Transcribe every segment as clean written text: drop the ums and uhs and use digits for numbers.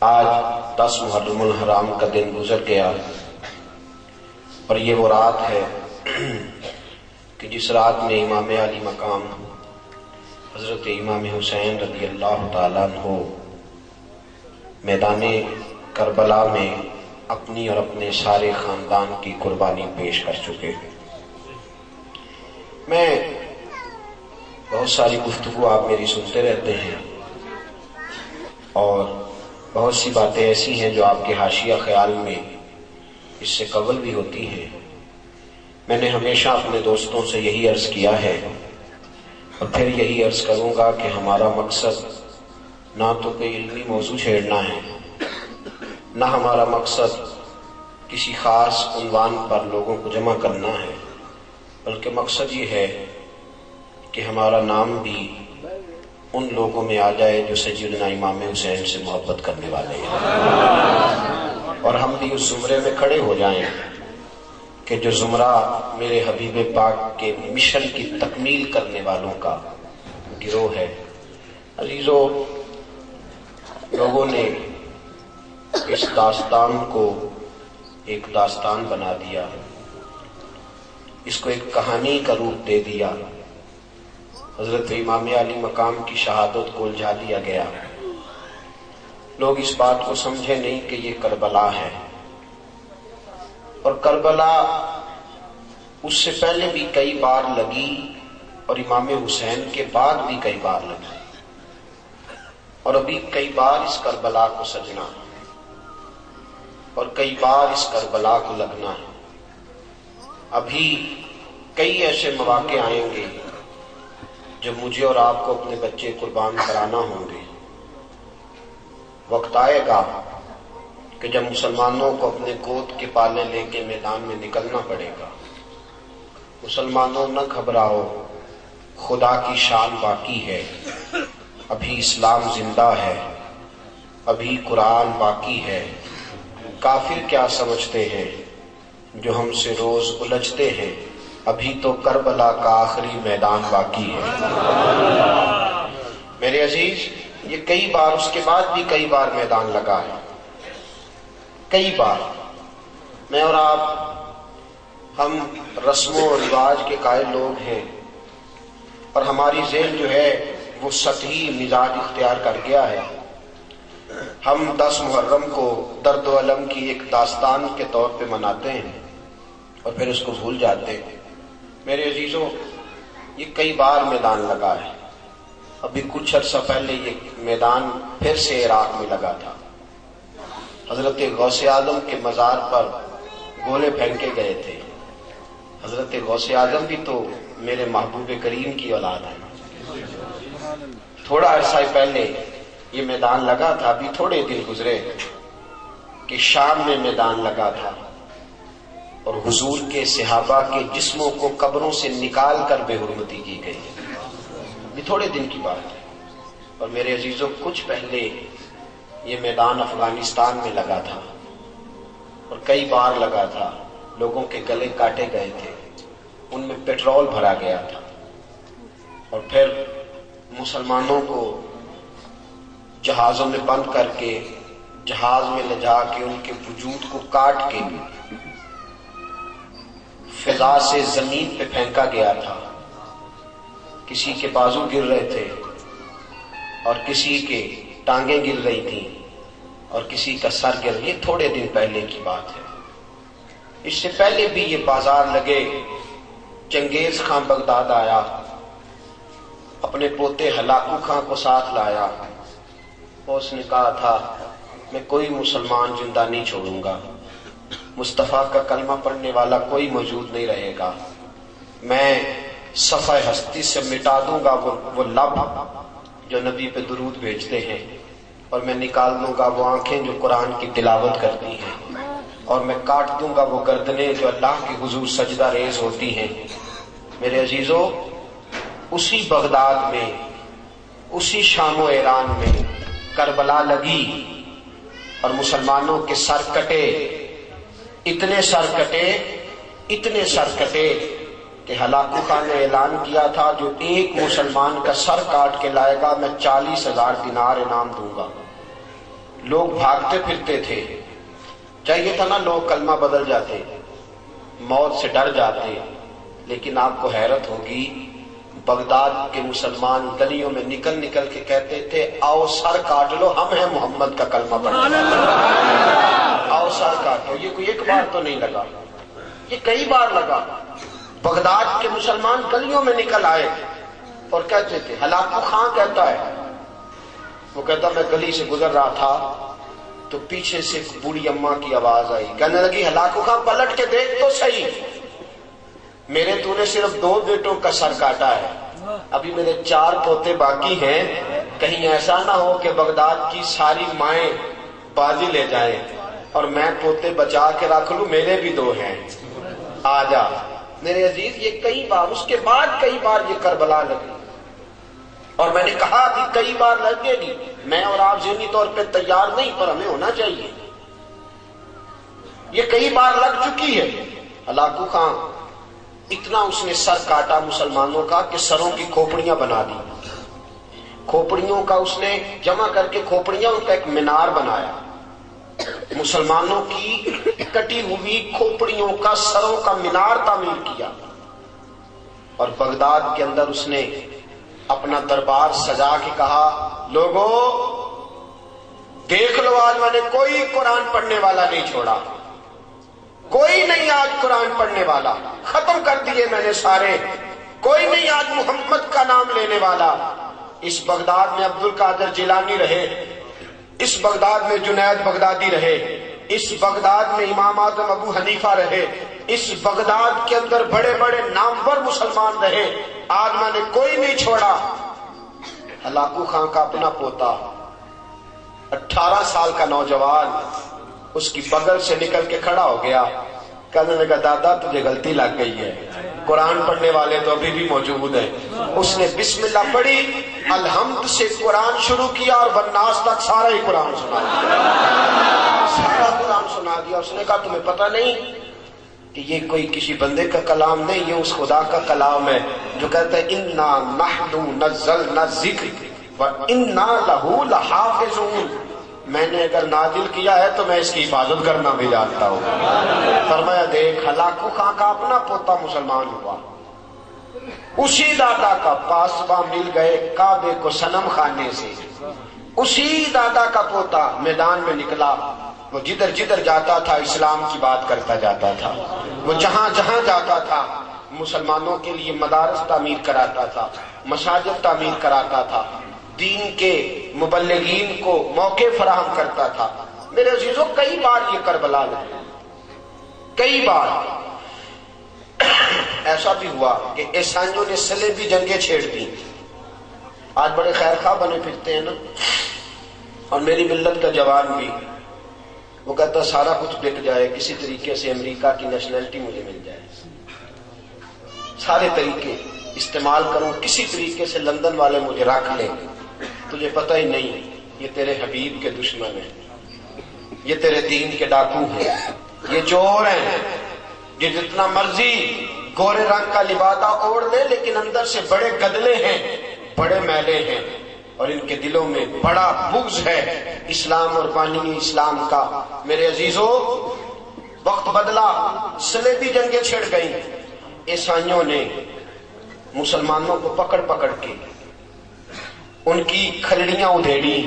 آج 10 محرم الحرام کا دن گزر گیا اور یہ وہ رات ہے کہ جس رات میں امام علی مقام حضرت امام حسین رضی اللہ تعالیٰ عنہ میدان کربلا میں اپنی اور اپنے سارے خاندان کی قربانی پیش کر چکے۔ میں بہت ساری گفتگو آپ میری سنتے رہتے ہیں اور بہت سی باتیں ایسی ہیں جو آپ کے حاشیہ خیال میں اس سے قبل بھی ہوتی ہیں۔ میں نے ہمیشہ اپنے دوستوں سے یہی عرض کیا ہے اور پھر یہی عرض کروں گا کہ ہمارا مقصد نہ تو کوئی علمی موضوع چھیڑنا ہے، نہ ہمارا مقصد کسی خاص عنوان پر لوگوں کو جمع کرنا ہے، بلکہ مقصد یہ ہے کہ ہمارا نام بھی ان لوگوں میں آ جائے جو سیدنا امام حسین سے محبت کرنے والے ہیں، اور ہم بھی اس زمرے میں کھڑے ہو جائیں کہ جو زمرہ میرے حبیب پاک کے مشن کی تکمیل کرنے والوں کا گروہ ہے۔ عزیزو، لوگوں نے اس داستان کو ایک داستان بنا دیا، اس کو ایک کہانی کا روپ دے دیا، حضرت امام علی مقام کی شہادت کو الجھا دیا گیا۔ لوگ اس بات کو سمجھے نہیں کہ یہ کربلا ہے، اور کربلا اس سے پہلے بھی کئی بار لگی اور امام حسین کے بعد بھی کئی بار لگی، اور ابھی کئی بار اس کربلا کو سجنا اور کئی بار اس کربلا کو لگنا ہے۔ ابھی کئی ایسے مواقع آئیں گے جب مجھے اور آپ کو اپنے بچے قربان کرانا ہوں گے۔ وقت آئے گا کہ جب مسلمانوں کو اپنے گود کے پالے لے کے میدان میں نکلنا پڑے گا۔ مسلمانوں نہ گھبراؤ، خدا کی شان باقی ہے، ابھی اسلام زندہ ہے، ابھی قرآن باقی ہے۔ کافر کیا سمجھتے ہیں جو ہم سے روز الجھتے ہیں، ابھی تو کربلا کا آخری میدان باقی ہے۔ میرے عزیز، یہ کئی بار، اس کے بعد بھی کئی بار میدان لگا ہے، کئی بار۔ میں اور آپ، ہم رسم و رواج کے قائل لوگ ہیں اور ہماری ذہن جو ہے وہ سطحی مزاج اختیار کر گیا ہے۔ ہم 10 محرم کو درد و الم کی ایک داستان کے طور پہ مناتے ہیں اور پھر اس کو بھول جاتے ہیں۔ میرے عزیزوں، یہ کئی بار میدان لگا ہے۔ ابھی کچھ عرصہ پہلے یہ میدان پھر سے عراق میں لگا تھا۔ حضرت غوث اعظم کے مزار پر گولے پھینکے گئے تھے۔ حضرت غوث اعظم بھی تو میرے محبوب کریم کی اولاد ہے۔ تھوڑا عرصہ پہلے یہ میدان لگا تھا، ابھی تھوڑے دن گزرے کہ شام میں میدان لگا تھا اور حضور کے صحابہ کے جسموں کو قبروں سے نکال کر بے حرمتی کی گئی۔ یہ تھوڑے دن کی بات ہے۔ اور میرے عزیزوں، کچھ پہلے یہ میدان افغانستان میں لگا تھا اور کئی بار لگا تھا۔ لوگوں کے گلے کاٹے گئے تھے، ان میں پیٹرول بھرا گیا تھا، اور پھر مسلمانوں کو جہازوں میں بند کر کے جہاز میں لے جا کے ان کے وجود کو کاٹ کے فضا سے زمین پہ پھینکا گیا تھا۔ کسی کے بازو گر رہے تھے اور کسی کے ٹانگیں گر رہی تھیں اور کسی کا سر گر۔ یہ تھوڑے دن پہلے کی بات ہے۔ اس سے پہلے بھی یہ بازار لگے۔ چنگیز خان بغداد آیا، اپنے پوتے ہلاکو خان کو ساتھ لایا، اور اس نے کہا تھا میں کوئی مسلمان زندہ نہیں چھوڑوں گا، مصطفیٰ کا کلمہ پڑھنے والا کوئی موجود نہیں رہے گا، میں صفحہ ہستی سے مٹا دوں گا وہ لب جو نبی پہ درود بھیجتے ہیں، اور میں نکال دوں گا وہ آنکھیں جو قرآن کی تلاوت کرتی ہیں، اور میں کاٹ دوں گا وہ گردنیں جو اللہ کے حضور سجدہ ریز ہوتی ہیں۔ میرے عزیزو، اسی بغداد میں، اسی شام و ایران میں کربلا لگی اور مسلمانوں کے سر کٹے، اتنے سر کٹے کہ ہلاکو خان نے اعلان کیا تھا جو ایک مسلمان کا سر کاٹ کے لائے گا میں 40,000 دینار انعام دوں گا۔ لوگ بھاگتے پھرتے تھے، چاہیے تھا نا لوگ کلمہ بدل جاتے، موت سے ڈر جاتے، لیکن آپ کو حیرت ہوگی بغداد کے مسلمان گلیوں میں نکل نکل کے کہتے تھے آؤ سر کاٹ لو، ہم ہیں محمد کا کلمہ پڑھنے والے، آؤ سر کاٹ لو۔ یہ کوئی ایک بار تو نہیں لگا، یہ کئی بار لگا۔ بغداد کے مسلمان گلیوں میں نکل آئے اور کہتے تھے، ہلاکو خان کہتا ہے، وہ کہتا میں گلی سے گزر رہا تھا تو پیچھے سے ایک بوڑھی اماں کی آواز آئی، کہنے لگی ہلاکو خان پلٹ کے دیکھ تو صحیح، میرے تو نے صرف 2 بیٹوں کا سر کاٹا ہے، ابھی میرے 4 پوتے باقی ہیں، کہیں ایسا نہ ہو کہ بغداد کی ساری مائیں بازی لے جائیں اور میں پوتے بچا کے رکھ لوں، میرے بھی 2 ہیں، آ جا۔ میرے عزیز یہ کئی بار، اس کے بعد کئی بار یہ کربلا لگی، اور میں نے کہا ابھی کئی بار لگے گی، میں اور آپ ذہنی طور پہ تیار نہیں، پر ہمیں ہونا چاہیے۔ یہ کئی بار لگ چکی ہے۔ ہلاکو خان اتنا اس نے سر کاٹا مسلمانوں کا کہ سروں کی کھوپڑیاں بنا دی، کھوپڑیوں کا اس نے جمع کر کے کھوپڑیاں ان کا ایک مینار بنایا، مسلمانوں کی کٹی ہوئی کھوپڑیوں کا سروں کا مینار تعمیر کیا، اور بغداد کے اندر اس نے اپنا دربار سجا کے کہا لوگوں دیکھ لو، آج میں نے کوئی قرآن پڑھنے والا نہیں چھوڑا، کوئی نہیں آج قرآن پڑھنے والا، ختم کر دیے میں نے سارے، کوئی نہیں آج محمد کا نام لینے والا۔ اس بغداد میں عبد القادر جیلانی رہے، اس بغداد میں جنید بغدادی رہے، اس بغداد میں امام اعظم ابو حنیفہ رہے، اس بغداد کے اندر بڑے بڑے نامور مسلمان رہے، آج میں نے کوئی نہیں چھوڑا۔ ہلاکو خان کا اپنا پوتا 18 سال کا نوجوان اس کی بغل سے نکل کے کھڑا ہو گیا، کہنے لگا دادا تجھے غلطی لگ گئی ہے، قرآن پڑھنے والے تو ابھی بھی موجود ہیں۔ اس نے بسم اللہ پڑھی، الحمد سے قرآن شروع کیا اور والناس تک سارا ہی قرآن سنا دیا، سارا قرآن سنا دیا۔ اس نے کہا تمہیں پتہ نہیں کہ یہ کوئی کسی بندے کا کلام نہیں، یہ اس خدا کا کلام ہے جو کہتا ہے انا نحن نزلنا الذکر وانا لہ لحافظون، میں نے اگر نازل کیا ہے تو میں اس کی حفاظت کرنا بھی جانتا ہوں۔ فرمایا دیکھ ہلاکو خان کا اپنا پوتا مسلمان ہوا، اسی دادا کا پاسباں مل گئے کعبے کو صنم خانے سے، اسی دادا کا پوتا میدان میں نکلا، وہ جدھر جدھر جاتا تھا اسلام کی بات کرتا جاتا تھا، وہ جہاں جہاں جاتا تھا مسلمانوں کے لیے مدارس تعمیر کراتا تھا، مساجد تعمیر کراتا تھا، دین کے مبلغین کو موقع فراہم کرتا تھا۔ میرے عزیزوں کئی بار یہ کربلا لگا، کئی بار ایسا بھی ہوا کہ عیسائیوں نے صلیبی جنگیں چھیڑ دی، آج بڑے خیر خواہ بنے پھرتے ہیں نا، اور میری ملت کا جوان بھی وہ کہتا سارا کچھ بک جائے، کسی طریقے سے امریکہ کی نیشنلٹی مجھے مل جائے، سارے طریقے استعمال کروں، کسی طریقے سے لندن والے مجھے رکھ لیں۔ تجھے پتہ ہی نہیں یہ تیرے حبیب کے دشمن ہیں، یہ تیرے دین کے ڈاکو ہیں، یہ چور ہیں، یہ جتنا مرضی گورے رنگ کا لبادہ اوڑھ لے لیکن اندر سے بڑے گدلے ہیں، بڑے میلے ہیں، اور ان کے دلوں میں بڑا بغض ہے اسلام اور بانی اسلام کا۔ میرے عزیزوں وقت بدلا، صلیبی جنگیں چھڑ گئیں، عیسائیوں نے مسلمانوں کو پکڑ پکڑ کے ان کی کھلڑیاں ادھیڑی،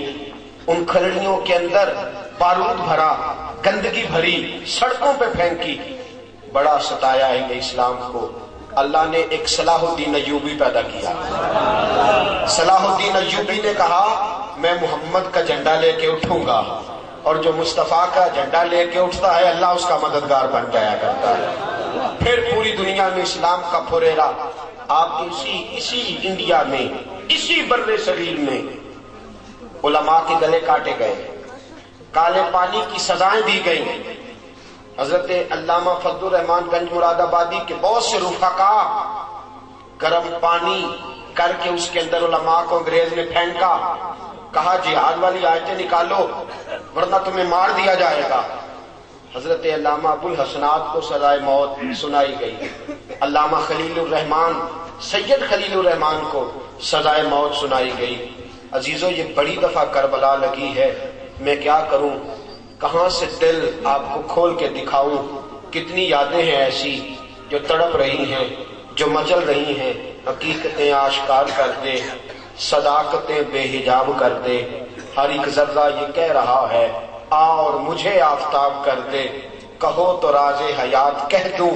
ان کھلڑیوں کے اندر بارود بھرا، گندگی بھری، سڑکوں پہ پھینکی، بڑا ستایا ہے اسلام کو۔ اللہ نے ایک صلاح الدین ایوبی پیدا کیا، صلاح الدین ایوبی نے کہا میں محمد کا جھنڈا لے کے اٹھوں گا، اور جو مصطفیٰ کا جھنڈا لے کے اٹھتا ہے اللہ اس کا مددگار بن جایا کرتا ہے۔ پھر پوری دنیا میں اسلام کا پھریرا، آپ اسی انڈیا میں، اسی بر صغیر میں علماء کے گلے کاٹے گئے، کالے پانی کی سزائیں دی گئیں۔ حضرت علامہ فضل الرحمان گنج مراد آبادی کے بہت سے رفقا گرم پانی کر کے اس کے اندر علماء کو انگریز نے پھینکا، کہا جہاد والی آیتیں نکالو ورنہ تمہیں مار دیا جائے گا۔ حضرت علامہ ابو الحسنات کو سزائے موت سنائی گئی، علامہ خلیل الرحمان سید خلیل الرحمان کو سزائے موت سنائی گئی۔ عزیزوں یہ بڑی دفعہ کربلا لگی ہے، میں کیا کروں، کہاں سے دل آپ کو کھول کے دکھاؤں، کتنی یادیں ہیں ایسی جو تڑپ رہی ہیں، جو مچل رہی ہیں۔ حقیقتیں آشکار کر دے، صداقتیں بے حجاب کر دے، ہر ایک ذرہ یہ کہہ رہا ہے آ اور مجھے آفتاب کر دے، کہو تو راز حیات کہہ دوں،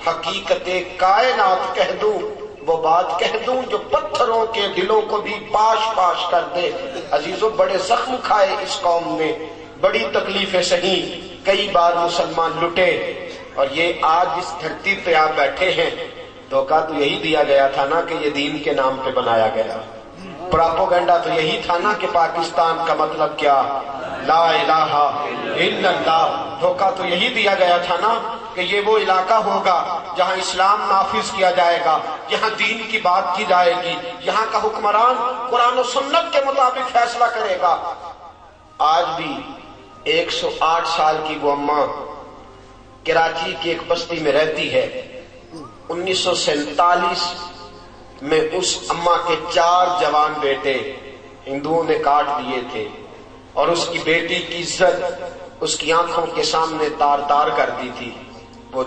حقیقت کائنات کہہ دوں، وہ بات کہہ دوں جو پتھروں کے دلوں کو بھی پاش پاش کر دے۔ عزیزو، بڑے زخم کھائے اس قوم نے، بڑی تکلیفیں سہی، کئی بار مسلمان لٹے، اور یہ آج اس دھرتی پہ آپ بیٹھے ہیں۔ دھوکہ تو یہی دیا گیا تھا نا کہ یہ دین کے نام پہ بنایا گیا، پراپوگنڈا تو یہی تھا نا کہ پاکستان کا مطلب کیا، لا الہ الا اللہ۔ دھوکہ تو یہی دیا گیا تھا نا کہ یہ وہ علاقہ ہوگا جہاں اسلام نافذ کیا جائے گا، یہاں دین کی بات کی جائے گی، یہاں کا حکمران قرآن و سنت کے مطابق فیصلہ کرے گا۔ آج بھی 108 سال کی وہ اماں کراچی کی ایک بستی میں رہتی ہے۔ 1947 میں اس اماں کے 4 جوان بیٹے ہندوؤں نے کاٹ دیے تھے، اور اس کی بیٹی کی عزت اس کی آنکھوں کے سامنے تار تار کر دی تھی۔ وہ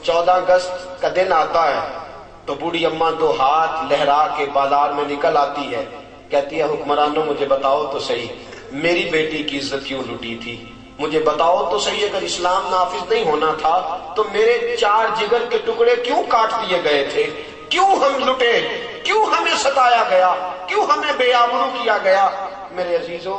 14 اگست کا دن آتا ہے تو بوڑھی اماں 2 ہاتھ لہرا کے بازار میں نکل آتی ہے، کہتی ہے حکمرانوں مجھے بتاؤ تو صحیح، میری بیٹی کی عزت کیوں لوٹی تھی، مجھے بتاؤ تو صحیح، اگر اسلام نافذ نہیں ہونا تھا تو میرے 4 جگر کے ٹکڑے کیوں کاٹ دیے گئے تھے، کیوں ہم لٹے، کیوں ہمیں ستایا گیا، کیوں ہمیں بے آبرو کیا گیا۔ میرے عزیزو،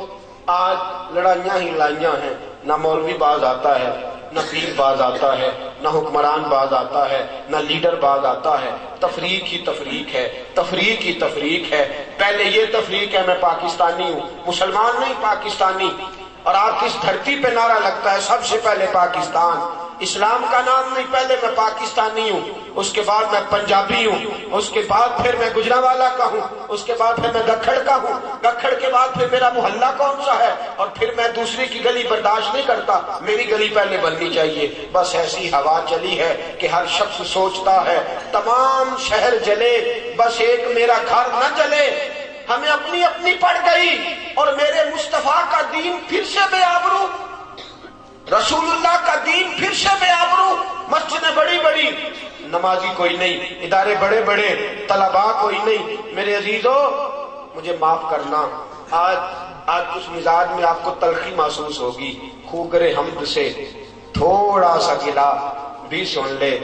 آج لڑائیاں ہی لڑائیاں ہیں، نہ مولوی باز آتا ہے، نہ پیر باز آتا ہے، نہ حکمران باز آتا ہے، نہ لیڈر باز آتا ہے، تفریق ہی تفریق ہے، تفریق ہی تفریق ہے۔ پہلے یہ تفریق ہے میں پاکستانی ہوں، مسلمان نہیں پاکستانی، اور آپ کس دھرتی پہ نعرہ لگتا ہے سب سے پہلے پاکستان، اسلام کا نام نہیں، پہلے میں پاکستانی ہوں، اس کے بعد میں پنجابی ہوں، اس کے بعد پھر میں گجرانوالہ کا ہوں، اس کے بعد پھر میں گکھڑ کا ہوں، گکھڑ کے بعد پھر میرا محلہ کون سا ہے، اور پھر میں دوسری کی گلی برداشت نہیں کرتا، میری گلی پہلے بننی چاہیے۔ بس ایسی ہوا چلی ہے کہ ہر شخص سوچتا ہے تمام شہر جلے بس ایک میرا گھر نہ جلے۔ ہمیں اپنی اپنی پڑ گئی، اور میرے مصطفیٰ کا دین پھر سے بے آبرو، رسول اللہ کا دین پھر سے بے آبرو، مسجدیں بڑی بڑی، نمازی کوئی نہیں، ادارے بڑے بڑے، طلباء کوئی نہیں۔ میرے عزیزو، مجھے معاف کرنا، آج کچھ مزاج میں آپ کو تلخی محسوس ہوگی، خوگر حمد سے تھوڑا سا گلا بھی سن لے۔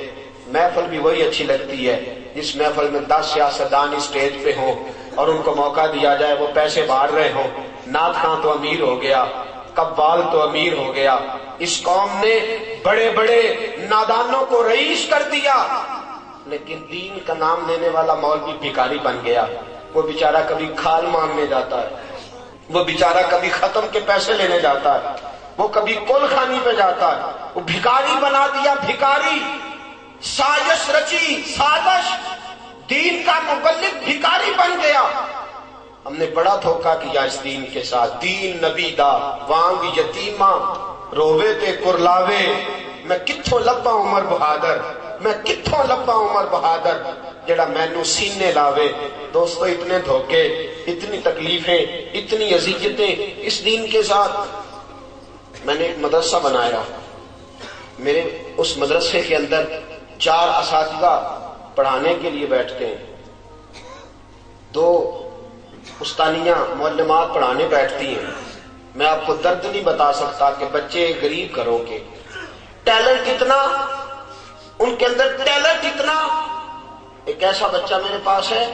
محفل بھی وہی اچھی لگتی ہے جس محفل میں 10 سیاستدان اسٹیج پہ ہوں اور ان کو موقع دیا جائے، وہ پیسے بانٹ رہے ہوں۔ نعت خواں تو امیر ہو گیا، قوال تو امیر ہو گیا۔ اس قوم نے بڑے بڑے نادانوں کو رئیس کر دیا، لیکن دین کا نام لینے والا مولوی بھکاری بن گیا۔ وہ بیچارہ کبھی کھال مانگنے جاتا ہے، وہ بیچارہ کبھی ختم کے پیسے لینے جاتا ہے، وہ کبھی کل خانی پہ جاتا ہے، وہ بھکاری بنا دیا، بھکاری، سازش رچی، سازش، دین کا مبلغ بھکاری بن گیا۔ ہم نے بڑا دھوکہ کیا اس دین کے ساتھ۔ دین نبی دا وانگ یتیماں رووے تے کرلاوے، میں کتھوں لبا عمر بہادر، میں کتھوں لبا عمر بہادر، جڑا مینوں سینے لاوے۔ دوستو، اتنے دھوکے، اتنی تکلیفیں، اتنی اذیتیں اس دین کے ساتھ۔ میں نے ایک مدرسہ بنایا، میرے اس مدرسے کے اندر 4 اساتذہ پڑھانے کے لیے بیٹھتے ہیں، 2 استانیاں معلمات پڑھانے بیٹھتی ہیں۔ میں آپ کو درد نہیں بتا سکتا کہ بچے غریب گھروں کے، ٹیلنٹ اتنا، ان کے اندر ٹیلنٹ اتنا۔ ایک ایسا بچہ میرے پاس ہے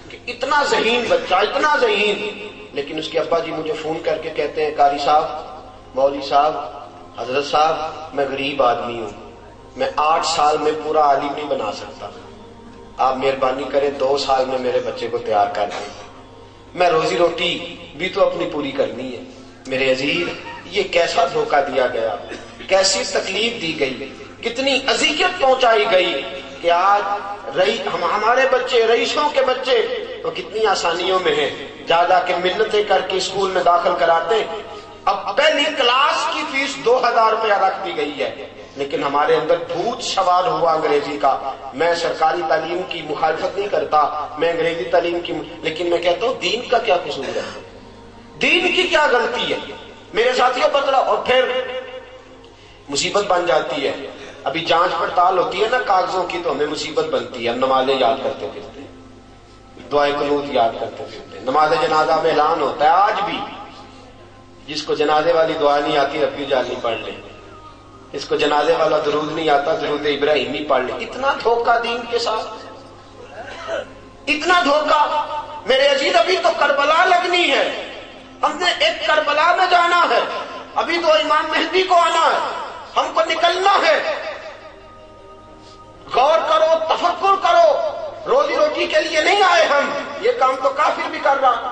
کہ اتنا ذہین بچہ، اتنا ذہین، لیکن اس کے ابا جی مجھے فون کر کے کہتے ہیں قاری صاحب، مولوی صاحب، حضرت صاحب، میں غریب آدمی ہوں، میں 8 سال میں پورا عالم نہیں بنا سکتا، آپ مہربانی کریں 2 سال میں میرے بچے کو تیار کر دیں، میں روزی روٹی بھی تو اپنی پوری کرنی ہے۔ میرے عزیز، یہ کیسا دھوکہ دیا گیا، کیسی تکلیف دی گئی، کتنی اذیت پہنچائی گئی کہ آج ہمارے بچے، رئیسوں کے بچے تو کتنی آسانیوں میں ہیں، جا کے منتیں کر کے اسکول میں داخل کراتے۔ اب پہلی کلاس کی فیس 2000 روپیہ رکھ دی گئی ہے، لیکن ہمارے اندر بھوت سوار ہوا انگریزی کا۔ میں سرکاری تعلیم کی مخالفت نہیں کرتا، میں انگریزی تعلیم کی، لیکن میں کہتا ہوں دین کا کیا قصور ہے؟ دین کی کیا غلطی ہے میرے ساتھیوں بدلا؟ اور پھر مصیبت بن جاتی ہے. ابھی جانچ پڑتال ہوتی ہے نا کاغذوں کی تو ہمیں مصیبت بنتی ہے. ہم نمازیں یاد کرتے پھرتے ہیں, دعائے قنوت یاد کرتے پھرتے ہیں, نماز جنازہ میں اعلان ہوتا ہے آج بھی جس کو جنازے والی دعا نہیں آتی ربی جانی پڑھ لے, اس کو جنازے والا درود نہیں آتا درود ابراہیمی پڑھ لے. اتنا دھوکہ دین کے ساتھ, اتنا دھوکہ. میرے عزیز ابھی تو کربلا لگنی ہے, ہم نے ایک کربلا میں جانا ہے, ابھی تو امام مہدی کو آنا ہے, ہم کو نکلنا ہے. غور کرو, تفکر کرو, روزی روٹی کے لیے نہیں آئے ہم. یہ کام تو کافر بھی کر رہا,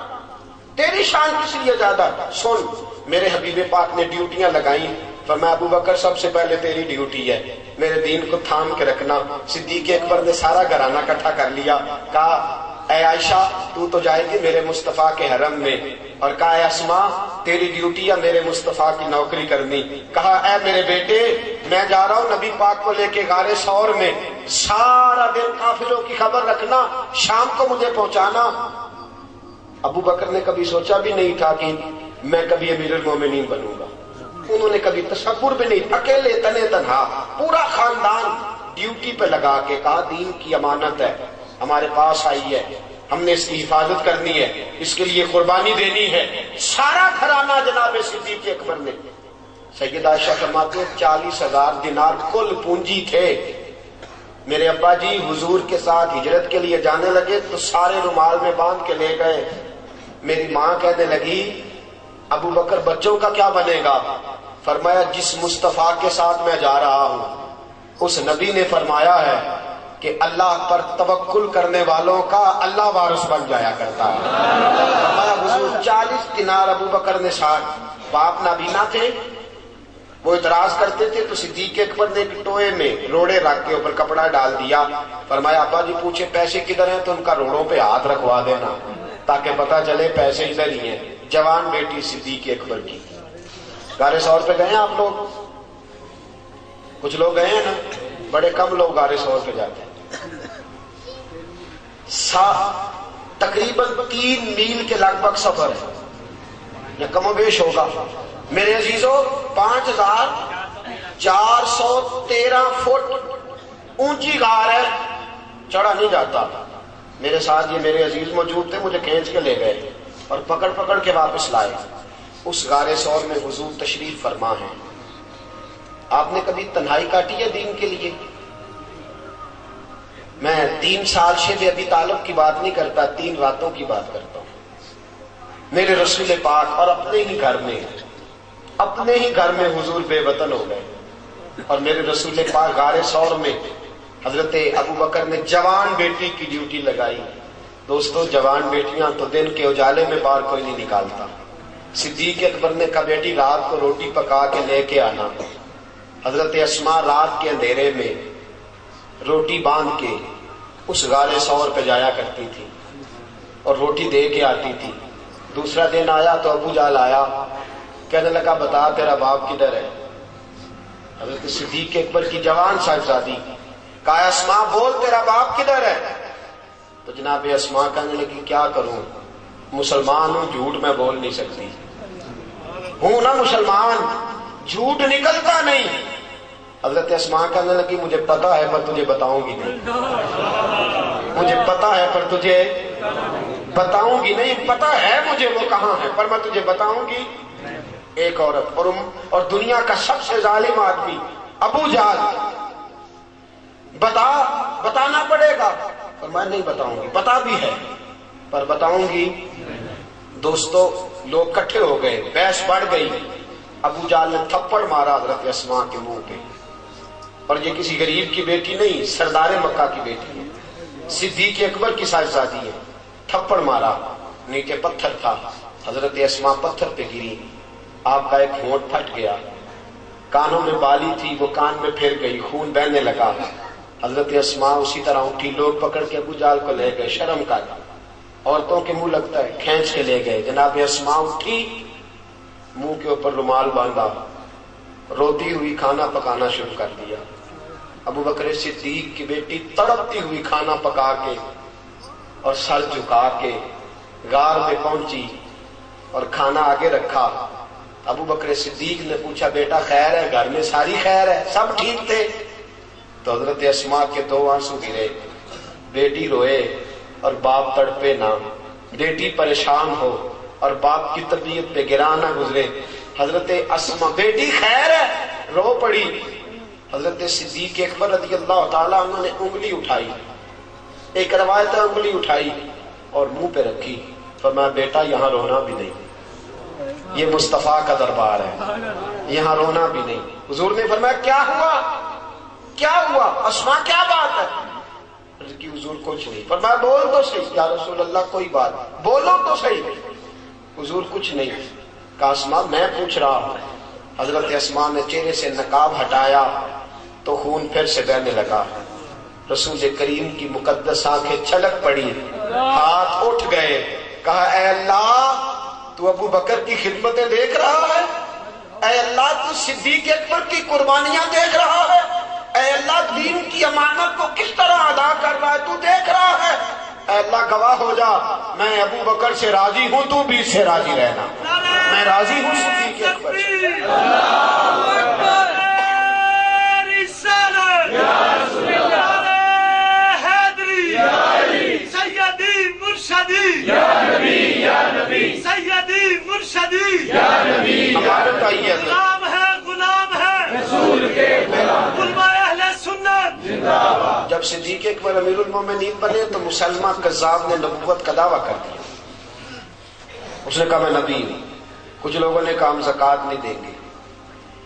تیری شان کس لیے زیادہ؟ سن, میرے حبیب پاک نے ڈیوٹیاں لگائیں. فرمایا ابو بکر سب سے پہلے تیری ڈیوٹی ہے میرے دین کو تھام کے رکھنا. صدیق اکبر نے سارا گھرانہ اکٹھا کر لیا, کہا اے عائشہ تو جائے گی میرے مصطفیٰ کے حرم میں, اور کہا اے اسماء تیری ڈیوٹی ہے میرے مصطفیٰ کی نوکری کرنی. کہا اے میرے بیٹے میں جا رہا ہوں نبی پاک کو لے کے غار ثور میں, سارا دن کافروں کی خبر رکھنا, شام کو مجھے پہنچانا. ابو بکر نے کبھی سوچا بھی نہیں تھا کہ میں کبھی امیر المومنین بنوں گا, انہوں نے کبھی تصور بھی نہیں. اکیلے تنے تنہا پورا خاندان ڈیوٹی پہ لگا کے کہا دین کی امانت ہے ہمارے پاس آئی ہے, ہم نے اس کی حفاظت کرنی ہے, اس کے لیے قربانی دینی ہے. سارا گھرانہ جناب صدیق اکبر نے. سیدہ عائشہ فرماتے ہیں 40,000 دینار کل پونجی تھے. میرے ابا جی حضور کے ساتھ ہجرت کے لیے جانے لگے تو سارے رومال میں باندھ کے لے گئے. میری ماں کہنے لگی ابو بکر بچوں کا کیا بنے گا؟ فرمایا جس مصطفیٰ کے ساتھ میں جا رہا ہوں اس نبی نے فرمایا ہے کہ اللہ پر توکل کرنے والوں کا اللہ وارث بن جایا کرتا ہے. فرمایا حضور 40 دینار ابو بکر نے ساتھ. باپ نابینا تھے, وہ اعتراض کرتے تھے تو صدیق اکبر نے ایک ٹوئے میں روڑے رکھ کے اوپر کپڑا ڈال دیا. فرمایا ابا جی پوچھے پیسے کدھر ہیں تو ان کا روڑوں پہ ہاتھ رکھوا دینا تاکہ پتہ چلے پیسے ادھر ہی ہیں. جوان بیٹی صدیق اکبر کی. غار ثور پہ گئے ہیں آپ لوگ؟ کچھ لوگ گئے ہیں نا, بڑے کم لوگ غار ثور پہ جاتے ہیں. تقریباً 3 میل کے لگ بھگ سفر ہے یا کم و بیش ہوگا. میرے عزیزوں 5,413 فٹ اونچی غار ہے, چڑھا نہیں جاتا. میرے ساتھ یہ میرے عزیز موجود تھے, مجھے کھینچ کے لے گئے اور پکڑ پکڑ کے واپس لائے. اس غار ثور میں حضور تشریف فرما ہے. آپ نے کبھی تنہائی کاٹی ہے دین کے لیے؟ میں 3 سال شیب ابی طالب کی بات نہیں کرتا, 3 راتوں کی بات کرتا ہوں. میرے رسول پاک اور اپنے ہی گھر میں حضور بے وطن ہو گئے, اور میرے رسول پاک غار ثور میں حضرت ابو بکر نے جوان بیٹی کی ڈیوٹی لگائی. دوستو جوان بیٹیاں تو دن کے اجالے میں باہر کوئی نہیں نکالتا. صدیق اکبر نے کہا بیٹی رات کو روٹی پکا کے لے کے آنا. حضرت اسماء رات کے اندھیرے میں روٹی باندھ کے اس غار ثور پہ جایا کرتی تھی اور روٹی دے کے آتی تھی. دوسرا دن آیا تو ابو جال آیا, کہنے لگا بتا تیرا باپ کدھر ہے؟ حضرت صدیق اکبر کی جوان صاحبزادی کہا اسماء بول تیرا باپ کدھر ہے؟ تو جناب اسماء کہنے لگی کیا کروں, مسلمان ہوں جھوٹ میں بول نہیں سکتی, ہوں نا مسلمان, جھوٹ نکلتا نہیں. حضرت اسماء کہنے لگی مجھے پتا ہے پر تجھے بتاؤں گی نہیں, مجھے پتا ہے پر تجھے بتاؤں گی نہیں, پتا ہے مجھے وہ کہاں ہے پر میں تجھے بتاؤں گی. ایک عورت اور دنیا کا سب سے ظالم آدمی ابو جہل, بتانا پڑے گا پر میں نہیں بتاؤں گی, پتا بھی ہے پر بتاؤں گی. دوستو لوگ کٹھے ہو گئے, بحث بڑھ گئی. ابو جہل نے تھپڑ مارا حضرت اسماء کے منہ پہ, اور یہ کسی غریب کی بیٹی نہیں, سردار مکہ کی بیٹی ہے, صدیق اکبر کی صاحبزادی ہے. تھپڑ مارا, نیچے پتھر تھا, حضرت اسماء پتھر پہ گری, آپ کا ایک ہونٹ پھٹ گیا. کانوں میں بالی تھی وہ کان میں پھر گئی, خون بہنے لگا. حضرت اسماء اسی طرح اٹھی, لوگ پکڑ کے ابو جہل کو لے گئے. شرم کا عورتوں کے منہ لگتا ہے, کھینچ کے لے گئے. جناب اسماء اٹھی, منہ کے اوپر رومال باندھا, روتی ہوئی کھانا پکانا شروع کر دیا. ابو بکر صدیق کی بیٹی تڑپتی ہوئی کھانا پکا کے اور سر جھکا کے غار میں پہنچی. اور کھانا آگے رکھا. ابو بکر صدیق نے پوچھا بیٹا خیر ہے؟ گھر میں ساری خیر ہے؟ سب ٹھیک تھے؟ تو حضرت اسماء کے 2 آنسو گرے. بیٹی روئے اور باپ تڑپے نہ، بیٹی پریشان ہو اور باپ کی طبیعت پہ گراں نہ گزرے. حضرت اسماء بیٹی خیر ہے رو پڑی. حضرت صدیق اکبر رضی اللہ تعالیٰ عنہ نے انگلی اٹھائی، ایک روایت انگلی اٹھائی اور منہ پہ رکھی. فرمایا بیٹا یہاں رونا بھی نہیں، یہ مصطفیٰ کا دربار ہے، یہاں رونا بھی نہیں. حضور نے فرمایا کیا ہوا؟ کیا ہوا اسماء، کیا بات ہے؟ کہ حضور کچھ نہیں. فرمایا بول تو صحیح. یا رسول اللہ کوئی بات، بولو تو صحیح. حضور کچھ نہیں. کہا اسماء میں پوچھ رہا ہوں. حضرت اسماء نے چہرے سے نقاب ہٹایا تو خون پھر سے بہنے لگا. رسول کریم کی مقدس آنکھیں چھلک پڑی، ہاتھ اٹھ گئے. کہا اے اللہ تو ابو بکر کی خدمتیں دیکھ رہا ہے، اے اللہ تو صدیق اکبر کی قربانیاں دیکھ رہا ہے، اے اللہ دین کی امانت کو کس طرح ادا کر رہا ہے تو دیکھ رہا ہے. اے اللہ گواہ ہو جا میں ابو بکر سے راضی ہوں، تو بھی اس سے راضی رہنا. میں راضی ہوں صدیق اکبر سے. سیدی مرشدی یا نبی امانت آئی ہے. غلام ہے، غلام ہے رسول کے غلام، علماء اہل سنت زندہ باد. جب صدیق اکبر امیر المومنین بنے تو مسلمہ کذاب نے نبوت کا دعویٰ کر دیا. اس نے کہا میں نبی ہوں. کچھ لوگوں نے کہا ہم زکوٰۃ نہیں دیں گے.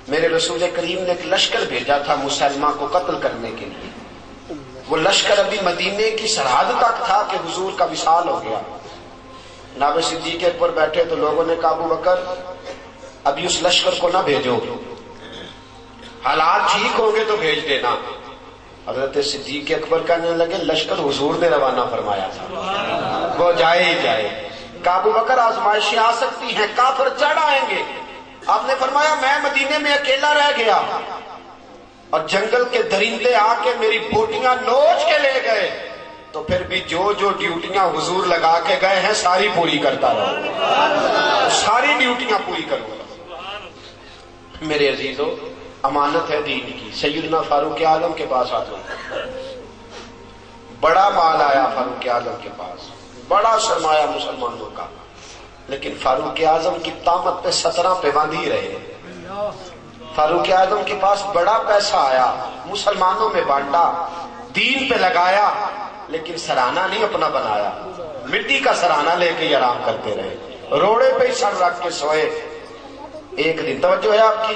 میرے رسول کریم نے ایک لشکر بھیجا تھا مسلمہ کو قتل کرنے کے لیے. وہ لشکر ابھی مدینے کی سرحد تک تھا کہ حضور کا وصال ہو گیا. جناب صدیق اکبر بیٹھے تو لوگوں نے کہا ابو بکر ابھی اس لشکر کو نہ بھیجو، حالات ٹھیک ہوں گے تو بھیج دینا. حضرت صدیق اکبر کہنے لگے لشکر حضور نے روانہ فرمایا تھا، وہ جائے ہی جائے. کہا ابو بکر آزمائشیں آ سکتی ہیں، کافر چڑھ آئیں گے. آپ نے فرمایا میں مدینے میں اکیلا رہ گیا اور جنگل کے درندے آ کے میری بوٹیاں نوچ کے لے گئے تو پھر بھی جو جو ڈیوٹیاں حضور لگا کے گئے ہیں ساری پوری کرتا رہوں، ساری ڈیوٹیاں پوری کروں گا. میرے عزیزو امانت ہے دین کی. سیدنا فاروق اعظم کے پاس آتا، بڑا مال آیا فاروق اعظم کے پاس، بڑا سرمایہ مسلمانوں کا، لیکن فاروق اعظم کی طامت پہ 17 پابندی رہے. فاروق اعظم کے پاس بڑا پیسہ آیا، مسلمانوں میں بانٹا، دین پہ لگایا، لیکن سرانہ نہیں اپنا بنایا. مٹی کا سرانہ لے کے آرام کرتے رہے، روڑے پہ ہی سر رکھ کے سوئے. ایک دن توجہ ہے آپ کی،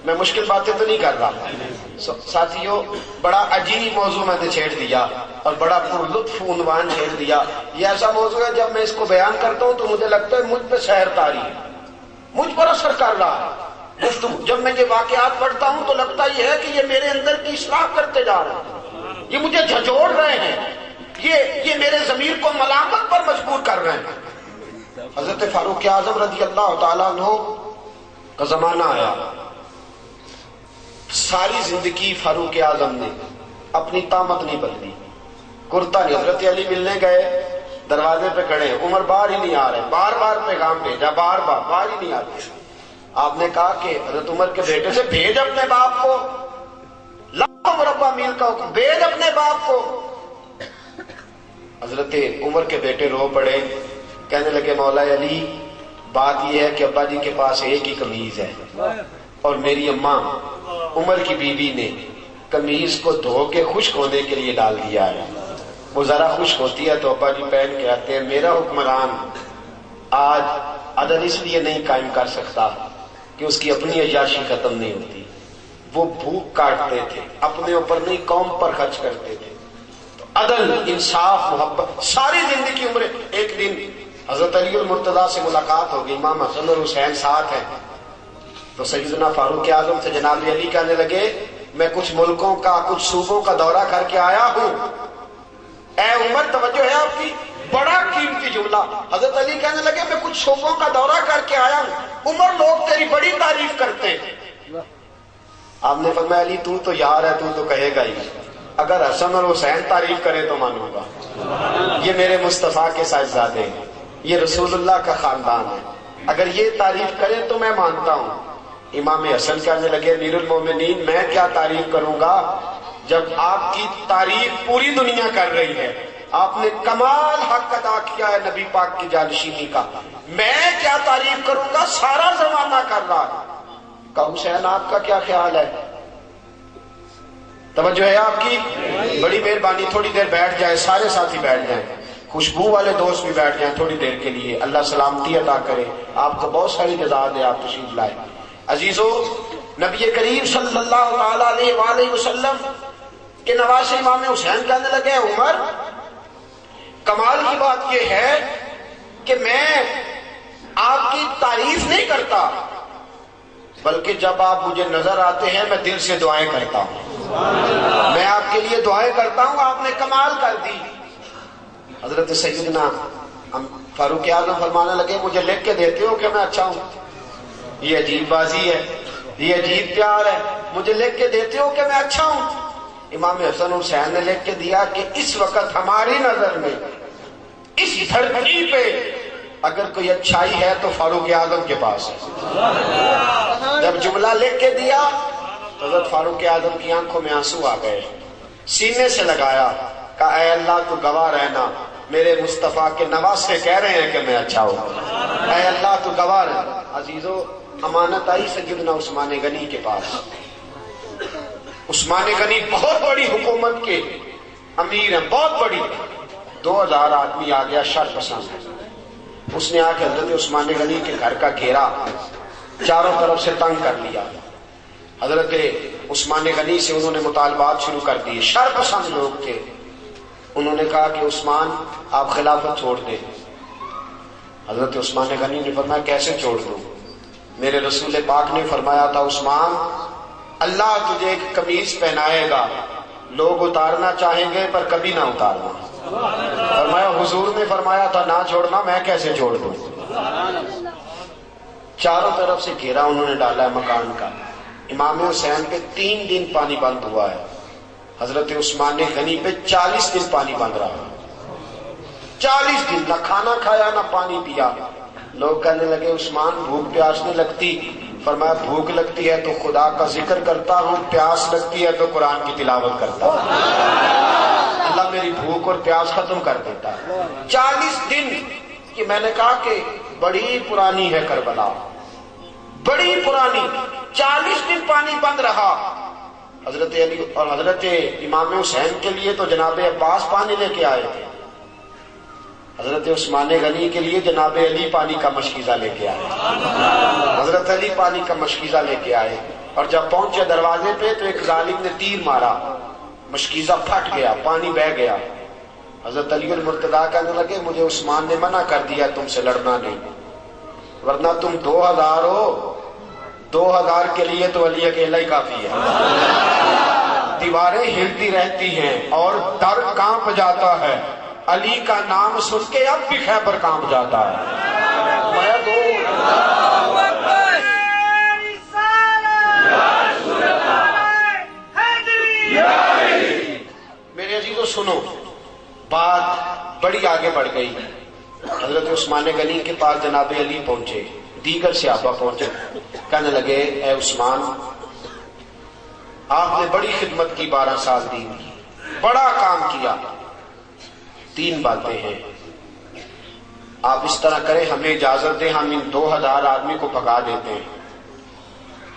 میں مشکل باتیں تو نہیں کر رہا ساتھیوں. بڑا عجیب موضوع میں نے چھیڑ دیا اور بڑا پر لطف عنوان چھیڑ دیا. یہ ایسا موضوع ہے جب میں اس کو بیان کرتا ہوں تو مجھے لگتا ہے مجھ پہ سحر طاری ہے، مجھ پر اثر کر رہا ہے. جب میں یہ واقعات پڑھتا ہوں تو لگتا یہ ہے کہ یہ میرے اندر کی اصلاح کرتے جا رہے ہیں، یہ مجھے جھنجھوڑ رہے ہیں، یہ میرے ضمیر کو ملامت پر مجبور کر رہے ہیں. حضرت فاروق اعظم رضی اللہ تعالیٰ عنہ کا زمانہ آیا. ساری زندگی فاروق اعظم نے اپنی طامت نہیں بدلی، کرتا نہیں. حضرت علی ملنے گئے، دروازے پہ کھڑے ہیں، عمر باہر ہی نہیں آ رہے، بار بار پیغام بھیجا، بار باہر ہی نہیں آتے. آپ نے کہا کہ حضرت عمر کے بیٹے سے بھیج اپنے باپ کو، لاکھوں مربع میل کا حکم، بھیج اپنے باپ کو. حضرت عمر کے بیٹے رو پڑے، کہنے لگے مولا علی بات یہ ہے کہ ابا جی کے پاس ایک ہی قمیض ہے اور میری اماں عمر کی بیوی نے قمیض کو دھو کے خشک ہونے کے لیے ڈال دیا ہے. وہ ذرا خشک ہوتی ہے تو ابا جی پہن کے آتے ہیں. میرا حکمران آج عدل اس لیے نہیں قائم کر سکتا کہ اس کی اپنی عیاشی ختم نہیں ہوتی. وہ بھوک کاٹتے تھے، اپنے اوپر نہیں قوم پر خرچ کرتے تھے. تو عدل، انصاف، محبت ساری زندگی عمر. ایک دن حضرت علی المرتضیٰ سے ملاقات ہوگی، امام حسن اور حسین ساتھ ہیں. تو سیدنا فاروق اعظم سے جناب علی کہنے لگے میں کچھ ملکوں کا، کچھ صوبوں کا دورہ کر کے آیا ہوں. اے عمر توجہ ہے آپ کی، بڑا قیمتی جملہ. حضرت علی کہنے لگے میں کچھ صوبوں کا دورہ کر کے آیا ہوں، عمر لوگ تیری بڑی تعریف کرتے ہیں. آپ نے فرمایا علی تو یار ہے، تو کہے گا ہی، اگر حسن اور حسین تعریف کرے تو مانوں گا. یہ میرے مصطفیٰ کے صاحبزادے ہیں، یہ رسول اللہ کا خاندان ہے. اگر یہ تعریف کریں تو میں مانتا ہوں. امام حسن کہنے لگے امیر المومنین میں کیا تعریف کروں گا جب آپ کی تعریف پوری دنیا کر رہی ہے. آپ نے کمال حق ادا کیا ہے نبی پاک کی جانشینی کا. میں کیا تعریف کروں گا، سارا زمانہ کر رہا ہے. کہ حسین آپ کا کیا خیال ہے؟ توجہ ہے آپ کی؟ بڑی مہربانی، تھوڑی دیر بیٹھ جائیں، سارے ساتھی بیٹھ جائیں، خوشبو والے دوست بھی بیٹھ جائیں تھوڑی دیر کے لیے. اللہ سلامتی عطا کرے. آپ کو بہت ساری جزا دے، آپ تشریف لائے. عزیزو، نبی کریم صلی اللہ تعالی علیہ وآلہ وسلم کے نواسے امام حسین کہنے لگے عمر کمال کی بات یہ ہے کہ میں آپ کی تعریف نہیں کرتا، بلکہ جب آپ مجھے نظر آتے ہیں میں دل سے دعائیں کرتا ہوں. میں آپ کے لیے دعائیں کرتا ہوں. آپ نے کمال کر دی. حضرت سیدنا فاروق اعظم فرمانے لگے مجھے لکھ کے دیتے ہو کہ میں اچھا ہوں؟ یہ عجیب بازی ہے، یہ عجیب پیار ہے. مجھے لکھ کے دیتے ہو کہ میں اچھا ہوں؟ امام حسن حسین نے لکھ کے دیا کہ اس وقت ہماری نظر میں اس دھرتی پہ اگر کوئی اچھائی ہے تو فاروق اعظم کے پاس ہے. جب جملہ لکھ کے دیا تو حضرت فاروق اعظم کی آنکھوں میں آنسو آ گئے. سینے سے لگایا، کہا اے اللہ تو گواہ رہنا، میرے مصطفیٰ کے نواسے کہہ رہے ہیں کہ میں اچھا ہوں. اے اللہ تو گواہ رہنا. عزیزو، امانت آئی سیدنا عثمان غنی کے پاس. عثمان غنی بہت بڑی حکومت کے امیر ہیں، بہت بڑی. 2000 آدمی آ گیا شر پسند. اس نے آ کے حضرت عثمان غنی کے گھر کا گھیرا چاروں طرف سے تنگ کر لیا. حضرت عثمان غنی سے انہوں نے مطالبات شروع کر دیے. شر پسند لوگ تھے. انہوں نے کہا کہ عثمان آپ خلافت چھوڑ دیں. حضرت عثمان غنی نے فرمایا کیسے چھوڑ دوں؟ میرے رسول پاک نے فرمایا تھا عثمان اللہ تجھے ایک قمیض پہنائے گا، لوگ اتارنا چاہیں گے پر کبھی نہ اتارنا. فرمایا حضور نے فرمایا تھا نہ چھوڑنا، میں کیسے چھوڑ دوں؟ چاروں طرف سے گھیرا انہوں نے ڈالا ہے مکان کا. امام حسین پہ 3 دن پانی بند ہوا ہے. حضرت عثمان غنی پہ 40 دن پانی بند رہا. 40 دن نہ کھانا کھایا نہ پانی پیا. لوگ کہنے لگے عثمان بھوک پیاس نہیں لگتی؟ فرمایا بھوک لگتی ہے تو خدا کا ذکر کرتا ہوں، پیاس لگتی ہے تو قرآن کی تلاوت کرتا ہوں. اللہ میری بھوک اور پیاس ختم کر دیتا ہے. 40 دن کہ میں نے کہا کہ بڑی پرانی ہے کربلا، بڑی پرانی. 40 دن پانی بند رہا. حضرت علی اور حضرت امام حسین کے لیے تو جناب عباس پانی لے کے آئے تھے. حضرت عثمان غنی کے لیے جناب علی پانی کا مشکیزہ لے کے آئے. حضرت علی پانی کا مشکیزہ لے کے آئے اور جب پہنچے دروازے پہ تو ایک ظالم نے تیر مارا، مشکیزہ پھٹ گیا، پانی بہہ گیا. حضرت علی المرتضیٰ کہنے لگے مجھے عثمان نے منع کر دیا تم سے لڑنا نہیں، ورنہ تم 2000 ہو. 2000 کے لیے تو علی اکیلا ہی کافی ہے. دیواریں ہلتی رہتی ہیں اور در کانپ جاتا ہے، علی کا نام سن کے اب بھی خیبر کانپ جاتا ہے. میرے عزیزو سنو، بات بڑی آگے بڑھ گئی. حضرت عثمان غنی کے پاس جناب علی پہنچے، دیگر صحابہ پہنچے. کہنے لگے اے عثمان آپ نے بڑی خدمت کی، 12 سال دین کی، بڑا کام کیا. 3 باتیں ہیں، آپ اس طرح کریں ہمیں اجازت دیں ہم ان 2000 آدمی کو بھگا دیتے ہیں.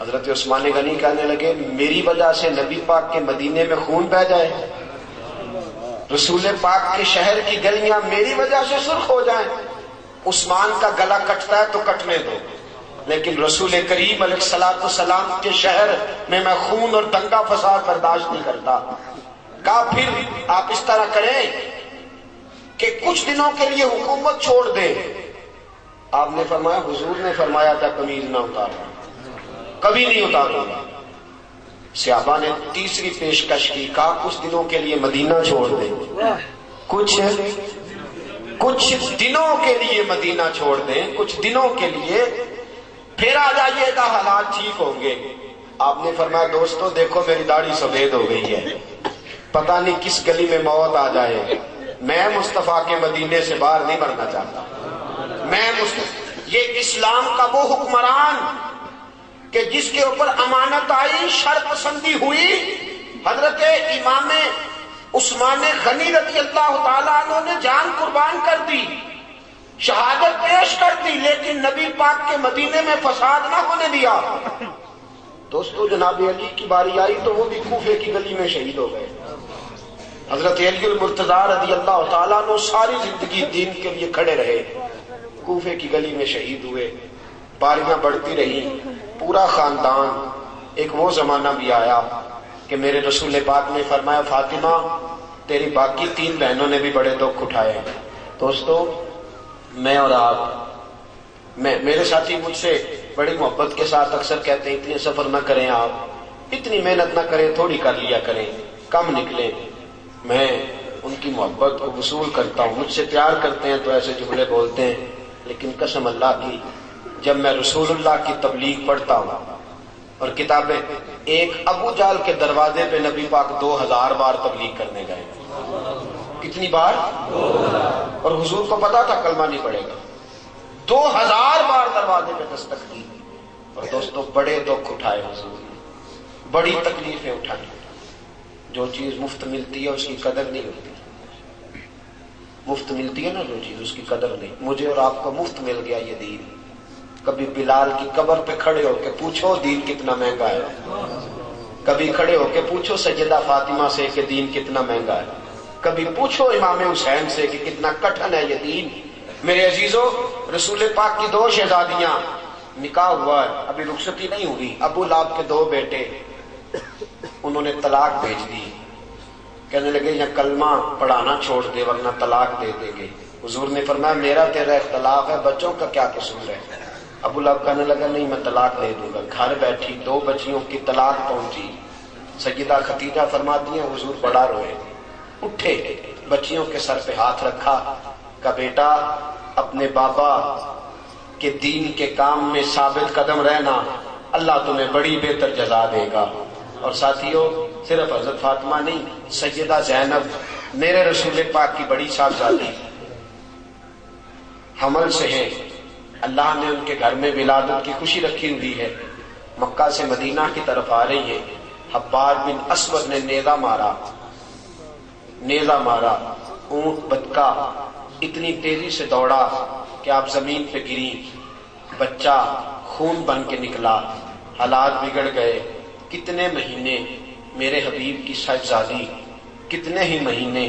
حضرت عثمان غنی کہنے لگے میری وجہ سے نبی پاک کے مدینے میں خون بہہ جائے، رسول پاک کے شہر کی گلیاں میری وجہ سے سرخ ہو جائیں. عثمان کا گلا کٹتا ہے تو کٹنے دو، لیکن رسول کریم علیہ الصلوۃ والسلام کے شہر میں میں خون اور دنگا فساد برداشت نہیں کرتا. کہا پھر آپ اس طرح کریں کہ کچھ دنوں کے لیے حکومت چھوڑ دیں. آپ نے فرمایا حضور نے فرمایا تھا قمیض نہ اتارنا، کبھی نہیں اتاروں گا. صحابہ نے تیسری پیشکش کی، کہا کچھ دنوں کے لیے مدینہ چھوڑ دیں، کچھ دنوں کے لیے مدینہ چھوڑ دیں، کچھ دنوں کے لیے، پھر آ جائیے گا حالات ٹھیک ہوں گے. آپ نے فرمایا دوستو دیکھو میری داڑھی سفید ہو گئی ہے، پتہ نہیں کس گلی میں موت آ جائے، میں مصطفیٰ کے مدینے سے باہر نہیں مرنا چاہتا. یہ اسلام کا وہ حکمران کہ جس کے اوپر امانت آئی، شر پسندی ہوئی، حضرت امام عثمان غنی رضی اللہ تعالیٰ عنہ نے جان قربان کر دی، شہادت پیش کر دی، لیکن نبی پاک کے مدینے میں فساد نہ ہونے دیا۔ دوستو جناب علی کی باری آئی تو وہ بھی کوفے کی گلی میں شہید ہو گئے۔ حضرت علی المرتضیٰ رضی اللہ تعالیٰ عنہ ساری زندگی دین کے لیے کھڑے رہے، کوفے کی گلی میں شہید ہوئے، باریاں بڑھتی رہی، پورا خاندان۔ ایک وہ زمانہ بھی آیا کہ میرے رسول پاک نے فرمایا فاطمہ تیری باقی 3 بہنوں نے بھی بڑے دکھ اٹھائے۔ دوستو میں اور آپ، میرے ساتھی مجھ سے بڑی محبت کے ساتھ اکثر کہتے ہیں اتنے سفر نہ کریں، آپ اتنی محنت نہ کریں، تھوڑی کر لیا کریں، کم نکلیں۔ میں ان کی محبت کو وصول کرتا ہوں، مجھ سے پیار کرتے ہیں تو ایسے جملے بولتے ہیں، لیکن قسم اللہ کی جب میں رسول اللہ کی تبلیغ پڑھتا ہوں اور کتابیں، ایک ابو جہل کے دروازے پہ نبی پاک 2000 بار تبلیغ کرنے گئے۔ کتنی بار؟ اور حضور کو پتا تھا کلمہ نہیں پڑے گا، 2000 بار دروازے پہ دستک دی۔ اور دوستو بڑے دکھ اٹھائے حضور نے، بڑی تکلیفیں اٹھائیں۔ جو چیز مفت ملتی ہے اس کی قدر نہیں ہوتی، مفت ملتی ہے نا جو چیز اس کی قدر نہیں۔ مجھے اور آپ کو مفت مل گیا یہ دین۔ کبھی بلال کی قبر پہ کھڑے ہو کے پوچھو دین کتنا مہنگا ہے، کبھی کھڑے ہو کے پوچھو سیدہ فاطمہ سے کہ دین کتنا مہنگا ہے، کبھی پوچھو امام حسین سے کہ کتنا کٹھن ہے یہ دین۔ میرے عزیزو، رسول پاک کی 2 شہزادیاں، نکاح ہوا ہے، ابھی رخصتی نہیں ہوئی، ابو لہب کے 2 بیٹے، انہوں نے طلاق بھیج دی، کہنے لگے یا کلمہ پڑھانا چھوڑ دے ورنہ طلاق دے دیں گے۔ حضور نے فرمایا میرا تیرا اختلاف ہے، بچوں کا کیا قصور ہے؟ ابو لہب کہنے لگا نہیں میں طلاق دے دوں گا۔ گھر بیٹھی 2 بچیوں کی طلاق پہنچی۔ سیدہ خدیجہ فرماتی ہیں حضور بڑا روئے، اٹھے، بچیوں کے سر پہ ہاتھ رکھا، کہا بیٹا اپنے بابا کے دین کے کام میں ثابت قدم رہنا، اللہ تمہیں بڑی بہتر جزا دے گا۔ اور ساتھیوں صرف حضرت فاطمہ نہیں، سیدہ زینب میرے رسول پاک کی بڑی صاحبزادی حمل سے ہیں، اللہ نے ان کے گھر میں ولادت کی خوشی رکھی ہوئی ہے، مکہ سے مدینہ کی طرف آ رہی ہیں۔ حبار بن اسود نے نیزہ مارا، اونٹ بدکا اتنی تیزی سے دوڑا کہ آپ زمین پہ گری، بچہ خون بن کے نکلا، حالات بگڑ گئے۔ کتنے مہینے میرے حبیب کی صاحبزادی کتنے ہی مہینے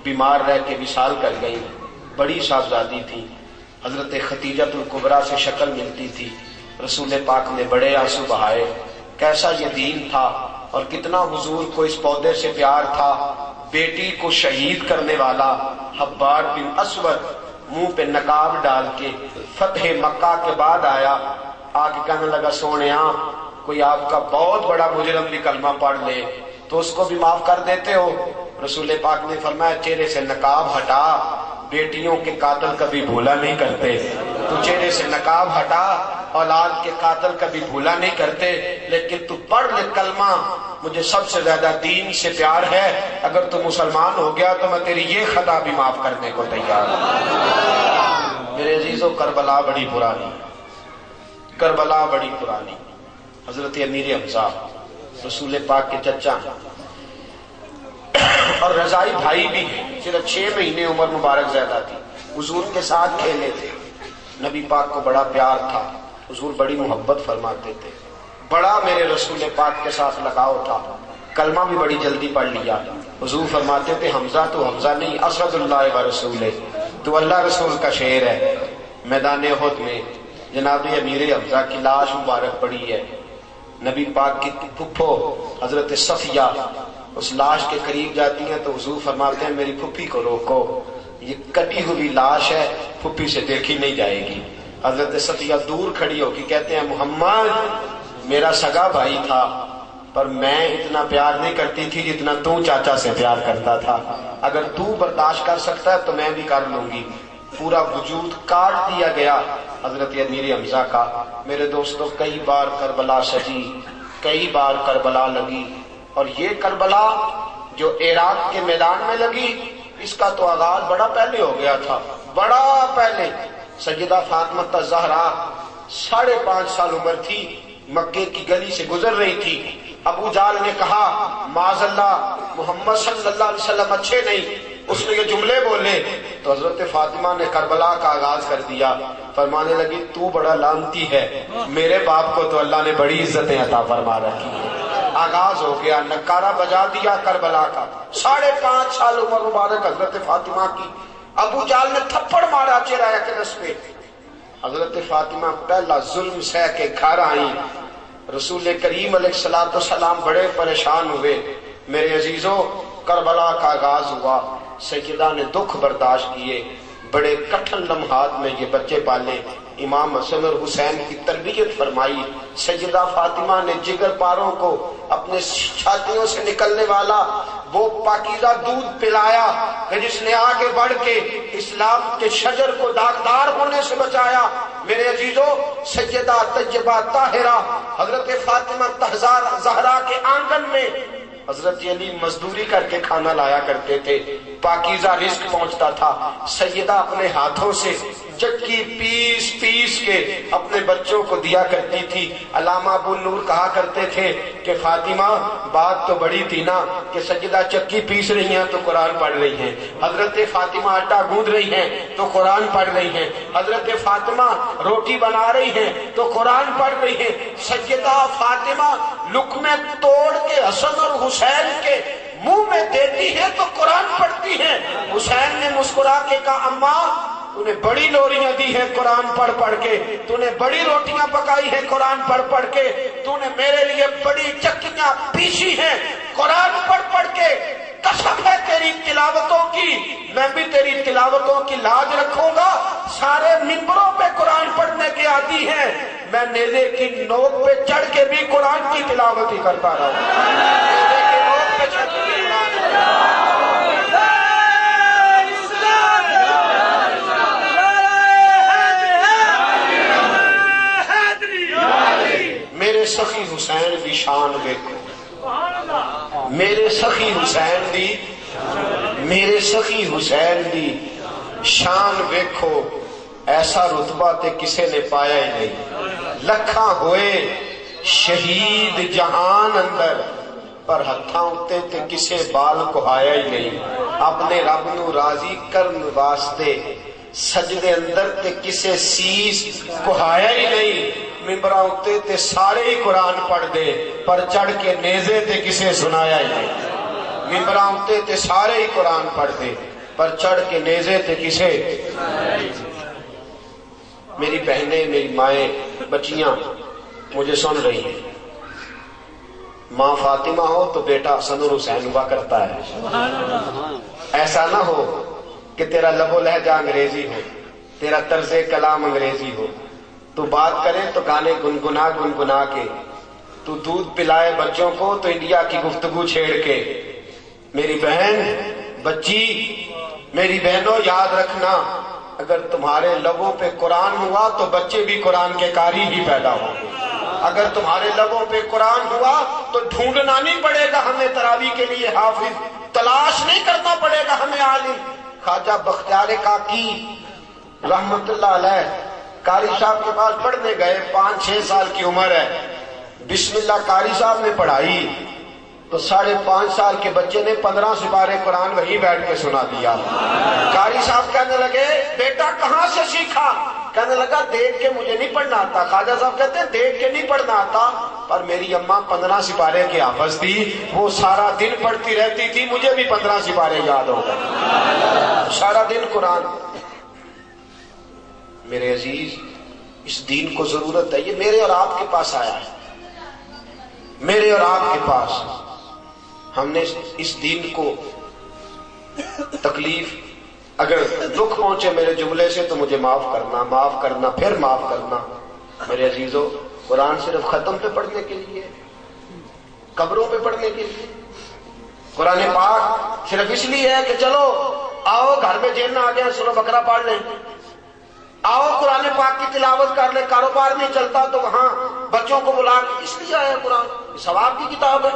بیمار رہ کے وصال کر گئی، بڑی صاحبزادی تھی۔ حضرت خدیجۃ الکبریٰ سے شکل ملتی تھی، رسول پاک نے بڑے آنسو بہائے۔ کیسا یہ دین تھا اور کتنا حضور کو اس پودے سے پیار تھا۔ بیٹی کو شہید کرنے والا حبار بن اسود منہ پہ نقاب ڈال کے فتح مکہ کے بعد آیا، آگے کہنے لگا سونےاں کوئی آپ کا بہت بڑا مجرم بھی کلمہ پڑھ لے تو اس کو بھی معاف کر دیتے ہو؟ رسول پاک نے فرمایا چہرے سے نقاب ہٹا، بیٹیوں کے قاتل کبھی بھولا نہیں کرتے، تو چہرے سے نقاب ہٹا، اولاد کے قاتل کبھی بھولا نہیں کرتے، لیکن تو پڑھ لے کلمہ، مجھے سب سے زیادہ دین سے پیار ہے، اگر تو مسلمان ہو گیا تو میں تیری یہ خطا بھی معاف کرنے کو تیار ہوں۔ میرے عزیزو کربلا بڑی پرانی، کربلا بڑی پرانی۔ حضرت امیر حمزہ رسول پاک کے چچا اور رضائی بھائی بھی ہیں، صرف 6 مہینے عمر مبارک زیادہ تھی، حضور کے ساتھ کھیلے تھے، نبی پاک کو بڑا پیار تھا، حضور بڑی محبت فرماتے تھے، بڑا میرے رسول پاک کے ساتھ لگاؤ تھا، کلمہ بھی بڑی جلدی پڑھ لیا۔ حضور فرماتے تھے حمزہ تو حمزہ نہیں، اسد اللہ و رسول، تو اللہ رسول کا شعر ہے۔ میدان احد میں جناب امیر حمزہ کی لاش مبارک پڑی ہے، نبی پاک کی پھپھو حضرت صفیہ اس لاش کے قریب جاتی ہیں تو حضور فرماتے ہیں میری پھپھی کو روکو، یہ کٹی ہوئی لاش ہے، پھپھی سے دیکھی نہیں جائے گی۔ حضرت صفیہ دور کھڑی ہو کے کہتے ہیں محمد میرا سگا بھائی تھا پر میں اتنا پیار نہیں کرتی تھی جتنا تو چاچا سے پیار کرتا تھا، اگر تو برداشت کر سکتا ہے تو میں بھی کر لوں گی۔ پورا وجود کاٹ دیا گیا حضرت امیر حمزہ کا۔ میرے دوستوں کئی بار کربلا سجی، کئی بار کربلا لگی، اور یہ کربلا جو عراق کے میدان میں لگی اس کا تو آغاز بڑا پہلے ہو گیا تھا، بڑا پہلے سیدہ فاطمہ الزہرا 5.5 سال عمر تھی، مکے کی گلی سے گزر رہی تھی۔ ابو جہل نے کہا معاذ اللہ محمد صلی اللہ علیہ وسلم اچھے نہیں، اس نے یہ جملے بولے تو حضرت فاطمہ نے کربلا کا آغاز کر دیا، فرمانے لگی تو بڑا لعنتی ہے، میرے باپ کو تو اللہ نے بڑی عزتیں عطا فرما رکھی ہے۔ آغاز ہو گیا، نکارہ بجا دیا کربلا کا۔ 5.5 سال عمر مبارک حضرت فاطمہ کی۔ ابو جہل نے تھپڑ مارا چہرہ اقدس پہ۔ حضرت فاطمہ پہلا ظلم سہ کے گھر آئی، رسول کریم علیہ السلام بڑے پریشان ہوئے۔ میرے عزیزوں، کربلا کا آغاز ہوا، سیدہ نے دکھ برداشت کیے، بڑے کٹھن لمحات میں یہ بچے پالے، امام حسن اور حسین کی تربیت فرمائی۔ سیدہ فاطمہ نے جگر پاروں کو اپنے چھاتیوں سے نکلنے والا وہ پاکیزہ دودھ پلایا کہ جس نے آگے بڑھ کے اسلام کے شجر کو داغدار ہونے سے بچایا۔ میرے عزیزوں، سیدہ طیبہ طاہرہ حضرت فاطمہ زہرا کے آنگن میں حضرت علی مزدوری کر کے کھانا لایا کرتے تھے، پاکیزہ رزق پہنچتا تھا۔ سیدہ اپنے ہاتھوں سے چکی پیس پیس کے اپنے بچوں کو دیا کرتی تھی۔ علامہ ابو نور کہا کرتے تھے کہ فاطمہ بات تو بڑی تھی نا کہ سیدہ چکی پیس رہی ہیں تو قرآن پڑھ رہی ہیں، حضرت فاطمہ آٹا گوندھ رہی ہیں تو قرآن پڑھ رہی ہیں، حضرت فاطمہ روٹی بنا رہی ہیں تو قرآن پڑھ رہی ہیں۔ سیدہ فاطمہ لقمے توڑ کے حسن اور حسین کے منہ میں دیتی ہے تو قرآن پڑھتی ہیں۔ حسین نے مسکرا کے کہا اماں تو نے بڑی لوریاں دی ہیں قرآن پڑھ پڑھ کے، تو نے بڑی روٹیاں پکائی ہیں قرآن پڑھ پڑھ کے، تو نے میرے لیے بڑی چکیاں پیسی ہیں قرآن پڑھ پڑھ کے، قسم ہے تیری تلاوتوں کی، میں بھی تیری تلاوتوں کی لاج رکھوں گا۔ سارے منبروں پہ قرآن پڑھنے کے عادی ہیں، میں نیزے کی نوک پہ چڑھ کے بھی قرآن کی تلاوت ہی کرتا رہا ہوں، نیزے کی نوک پہ چڑھ کے بھی قرآن۔ میرے سخی حسین دی شان ویکھو، میرے سخی حسین دی، میرے سخی حسین دی شان ویکھو، ایسا رتبہ تے کسے نے پایا ہی نہیں۔ لکھاں ہوئے شہید جہان اندر پر ہتھاں اتے تے کسے بال کو آیا ہی نہیں۔ اپنے رب نو راضی کرن واسطے سجدے اندر تے کسے سیس کو آیا ہی نہیں۔ ممبراں اتے تے سارے ہی قرآن پڑھ دے پر چڑھ کے نیزے تے کسے سنایا ہی نہیں۔ ممبراں اتے تے سارے ہی قرآن پڑھ دے پر چڑھ کے نیزے تے کسے۔ میری بہنیں، میری مائیں، بچیاں مجھے سن رہی ہیں، ماں فاطمہ ہو تو بیٹا حسن اور حسین ہوا کرتا ہے۔ ایسا نہ ہو کہ تیرا لب و لہجہ انگریزی ہو، تیرا طرز کلام انگریزی ہو، تو بات کرے تو گانے گنگنا گنگنا کے، تو دودھ پلائے بچوں کو تو انڈیا کی گفتگو چھیڑ کے۔ میری بہن، بچی، میری بہنوں یاد رکھنا، اگر تمہارے لبوں پہ قرآن ہوا تو بچے بھی قرآن کے قاری ہی پیدا ہوں گے۔ اگر تمہارے لبوں پہ قرآن ہوا تو ڈھونڈنا نہیں پڑے گا ہمیں تراویح کے لیے حافظ، تلاش نہیں کرنا پڑے گا ہمیں عالم۔ خواجہ بختیار کاکی رحمت اللہ علیہ قاری صاحب کے پاس پڑھنے گئے، 5-6 سال کی عمر ہے، بسم اللہ قاری صاحب نے پڑھائی تو 5.5 سال کے بچے نے 15 سپارے قرآن وہیں بیٹھ کے سنا دیا۔ قاری صاحب کہنے لگے بیٹا کہاں سے سیکھا؟ کہنے لگا دیکھ کے مجھے نہیں پڑھنا آتا۔ خواجہ صاحب کہتے ہیں دیکھ کے نہیں پڑھنا آتا، پر میری اماں 15 سپارے کی حافظ تھی، وہ سارا دن پڑھتی رہتی تھی، مجھے بھی 15 سپارے یاد ہو گئے، سارا دن قرآن۔ میرے عزیز، اس دین کو ضرورت ہے، یہ میرے اور آپ کے پاس آیا ہے، میرے اور آپ کے پاس۔ ہم نے اس دین کو تکلیف، اگر دکھ پہنچے میرے جملے سے تو مجھے معاف کرنا، معاف کرنا، پھر معاف کرنا۔ میرے عزیزوں، قرآن صرف ختم پہ پڑھنے کے لیے، قبروں پہ پڑھنے کے لیے، قرآن پاک صرف اس لیے ہے کہ چلو آؤ گھر میں جن آ گیا سورہ بقرہ پڑھ لیں، آؤ قرآن پاک کی تلاوت کر لیں، کاروبار نہیں چلتا تو وہاں بچوں کو بلا کے، اس لیے آیا قرآن، یہ ثواب کی کتاب ہے۔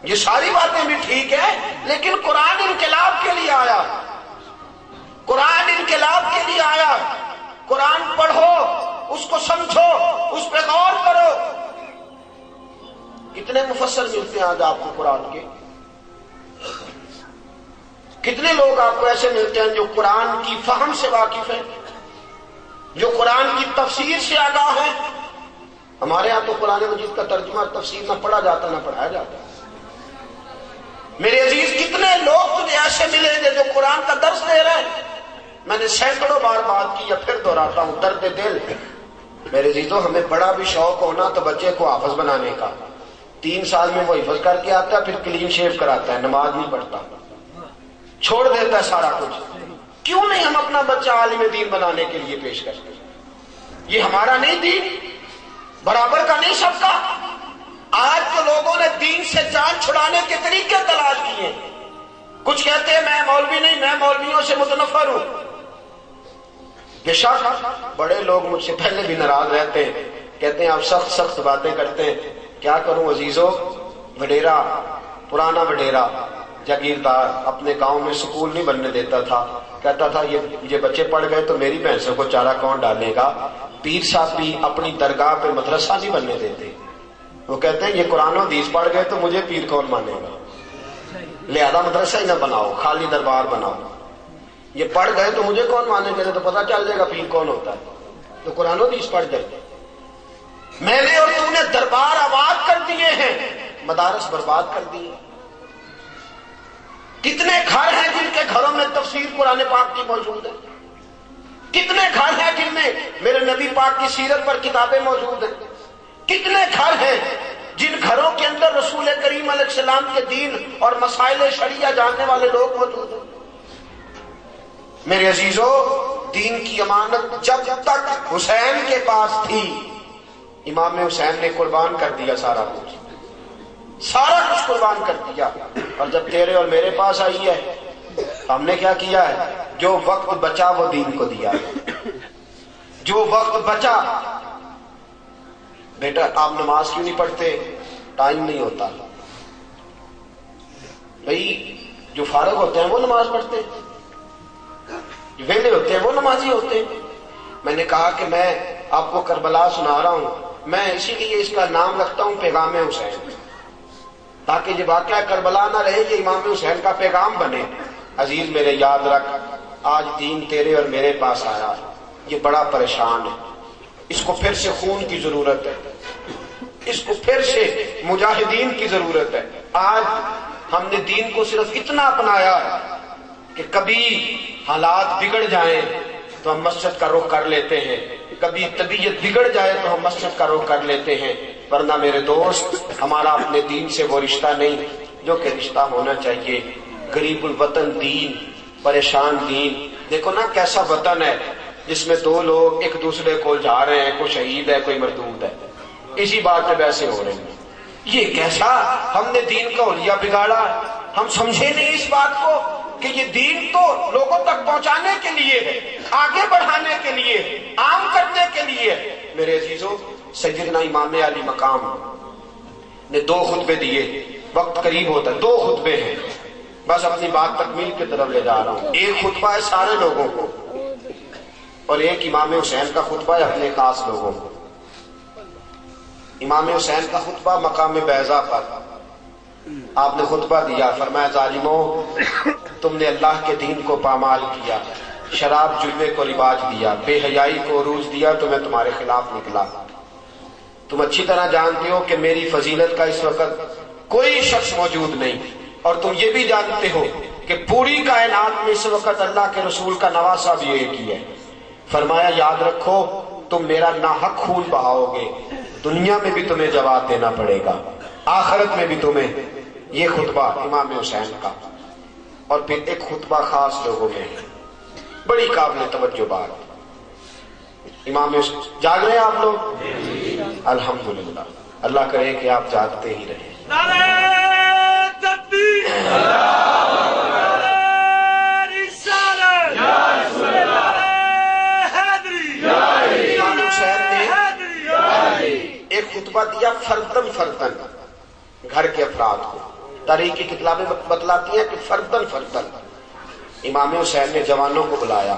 یہ ساری باتیں بھی ٹھیک ہے، لیکن قرآن انقلاب کے لیے آیا، قرآن انقلاب کے لیے آیا۔ قرآن پڑھو، اس کو سمجھو، اس پہ غور کرو۔ کتنے مفسر ملتے ہیں آج آپ کو قرآن کے؟ کتنے لوگ آپ کو ایسے ملتے ہیں جو قرآن کی فہم سے واقف ہیں، جو قرآن کی تفسیر سے آگاہ ہیں؟ ہمارے ہاں تو قرآن مجید کا ترجمہ تفسیر نہ پڑھا جاتا نہ پڑھایا جاتا۔ میرے عزیز کتنے لوگ تجھے ایسے ملیں گے جو قرآن کا درس دے رہے ہیں؟ میں نے سینکڑوں بار بات کی، یا پھر دہراتا ہوں، درد دل میرے عزیزوں، ہمیں بڑا بھی شوق ہونا تو بچے کو حافظ بنانے کا، 3 سال میں وہ حفظ کر کے آتا ہے، پھر کلین شیو کراتا ہے، نماز نہیں پڑھتا، چھوڑ دیتا ہے سارا کچھ۔ کیوں نہیں ہم اپنا بچہ عالم دین بنانے کے لیے پیش کرتے؟ یہ ہمارا نہیں دین؟ برابر کا نہیں سب کا؟ آج جو لوگوں نے دین سے جان چھڑانے کے طریقے تلاش کیے، کچھ کہتے ہیں میں مولوی نہیں، میں مولویوں سے متنفر ہوں۔ بے شک بڑے لوگ مجھ سے پہلے بھی ناراض رہتے ہیں، کہتے ہیں آپ سخت سخت باتیں کرتے ہیں۔ کیا کروں عزیزو، وڈیرا، پرانا وڈیرا جاگیردار اپنے گاؤں میں سکول نہیں بننے دیتا تھا، کہتا تھا یہ بچے پڑھ گئے تو میری بھینسوں کو چارہ کون ڈالے گا؟ پیر صاحب بھی اپنی درگاہ پہ مدرسہ نہیں بننے دیتے، وہ کہتے ہیں یہ قرآن و حدیث پڑھ گئے تو مجھے پیر کون مانے گا، لہذا مدرسہ ہی نہ بناؤ، خالی دربار بناؤ۔ یہ پڑھ گئے تو مجھے کون مانے گا، تو پتہ چل جائے گا پیر کون ہوتا ہے، تو قرآن و حدیث پڑھ جائے۔ میں نے اور تم نے دربار آباد کر دیے ہیں، مدارس برباد کر دیے۔ کتنے گھر ہیں جن کے گھروں میں تفسیر قرآن پاک کی موجود ہے؟ کتنے گھر ہیں جن میں میرے نبی پاک کی سیرت پر کتابیں موجود ہیں؟ کتنے گھر ہیں جن گھروں کے اندر رسول کریم علیہ السلام کے دین اور مسائل شریعہ جاننے والے لوگ موجود ہیں؟ میرے عزیزو، دین کی امانت جب تک حسین کے پاس تھی، امام حسین نے قربان کر دیا سارا کچھ قربان کر دیا، اور جب تیرے اور میرے پاس آئی ہے ہم نے کیا کیا ہے؟ جو وقت بچا وہ دین کو دیا، جو وقت بچا۔ بیٹا آپ نماز کیوں نہیں پڑھتے؟ ٹائم نہیں ہوتا۔ بھئی جو فارغ ہوتے ہیں وہ نماز پڑھتے ہیں، جو ویلے ہوتے ہیں وہ نمازی ہوتے ہیں۔ میں نے کہا کہ میں آپ کو کربلا سنا رہا ہوں، میں اسی لیے اس کا نام رکھتا ہوں پیغام حسین، تاکہ یہ واقعہ کربلا نہ رہے، یہ امام حسین کا پیغام بنے۔ عزیز میرے یاد رکھ، آج دین تیرے اور میرے پاس آیا، یہ بڑا پریشان ہے، اس کو پھر سے خون کی ضرورت ہے، اس کو پھر سے مجاہدین کی ضرورت ہے۔ آج ہم نے دین کو صرف اتنا اپنایا کہ کبھی حالات بگڑ جائیں تو ہم مسجد کا رخ کر لیتے ہیں، کبھی طبیعت بگڑ جائے تو ہم مسجد کا رخ کر لیتے ہیں، ورنہ میرے دوست ہمارا اپنے دین سے وہ رشتہ نہیں جو کہ رشتہ ہونا چاہیے۔ غریب الوطن دین، پریشان دین۔ دیکھو نا کیسا وطن ہے جس میں 2 لوگ ایک دوسرے کو جا رہے ہیں، کوئی شہید ہے کوئی مردود ہے، اسی بات پہ ویسے ہو رہے ہیں۔ یہ کیسا ہم نے دین کا حلیہ بگاڑا؟ ہم سمجھے نہیں اس بات کو کہ یہ دین تو لوگوں تک پہنچانے کے لیے ہے، آگے بڑھانے کے لیے، عام کرنے کے لیے۔ میرے عزیزو، سیدنا امام علی مقام نے 2 خطبے دیے، وقت قریب ہوتا ہے، 2 خطبے ہیں، بس اپنی بات تکمیل کی طرف لے جا رہا ہوں۔ ایک خطبہ ہے سارے لوگوں کو، اور ایک امام حسین کا خطبہ ہے اپنے خاص لوگوں کو۔ امام حسین کا خطبہ مقام بیضا پر آپ نے خطبہ دیا، فرمایا ظالموں، تم نے اللہ کے دین کو پامال کیا، شراب جلوے کو رواج دیا، بے حیائی کو عروج دیا، تو میں تمہارے خلاف نکلا۔ تم اچھی طرح جانتے ہو کہ میری فضیلت کا اس وقت کوئی شخص موجود نہیں، اور تم یہ بھی جانتے ہو کہ پوری کائنات میں اس وقت اللہ کے رسول کا نواسہ بھی ایک ہی ہے۔ فرمایا یاد رکھو، تم میرا ناحق خون بہاؤ گے، دنیا میں بھی تمہیں جواب دینا پڑے گا، آخرت میں بھی تمہیں۔ یہ خطبہ امام حسین کا، اور پھر ایک خطبہ خاص لوگوں میں، بڑی قابل توجہ بات۔ امام حسین جاگ رہے ہیں آپ لوگ؟ الحمدللہ، اللہ کرے کہ آپ جاگتے ہی رہیں۔ نعرہ تکبیر، نعرہ رسالت، نعرہ حیدری، امام حسین نے ایک خطبہ دیا فردن فردن گھر کے افراد کو۔ تاریخ کی کتابیں بتلاتی ہیں کہ فردن فردن امام حسین نے جوانوں کو بلایا،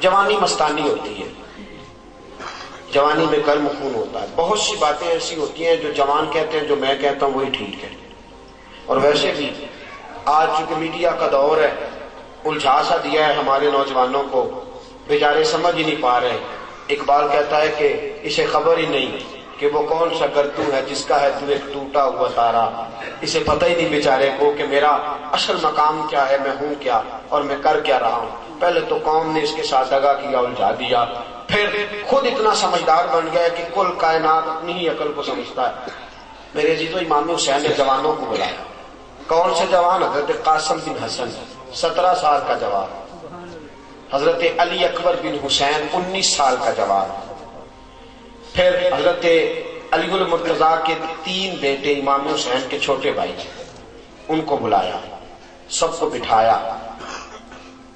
جوانی مستانی ہوتی ہے، جوانی میں گرم خون ہوتا ہے، بہت سی باتیں ایسی ہوتی ہیں جو جوان کہتے ہیں جو میں کہتا ہوں وہی ٹھیک ہے۔ اور ویسے بھی آج چونکہ میڈیا کا دور ہے، الجھا سا دیا ہے ہمارے نوجوانوں کو، بیچارے سمجھ ہی نہیں پا رہے۔ اقبال کہتا ہے کہ اسے خبر ہی نہیں کہ وہ کون سا گردوں ہے جس کا ہے تو ایک ٹوٹا ہوا تارا، اسے پتہ ہی نہیں بیچارے کو کہ میرا اصل مقام کیا ہے، میں ہوں کیا اور میں کر کیا رہا ہوں۔ پہلے تو قوم نے اس کے ساتھ دغا کیا، الجھا دیا، پھر خود اتنا سمجھدار بن گیا کہ کل کائنات اپنی ہی عقل کو سمجھتا ہے۔ میرے عزیزو، امام حسین نے جوانوں کو بلایا۔ کون سے جوان؟ حضرت قاسم بن حسن 17 سال کا جوان، حضرت علی اکبر بن حسین 19 سال کا جوان، پھر حضرت علی المرتضیٰ کے 3 بیٹے امام حسین کے چھوٹے بھائی، ان کو بلایا، سب کو بٹھایا،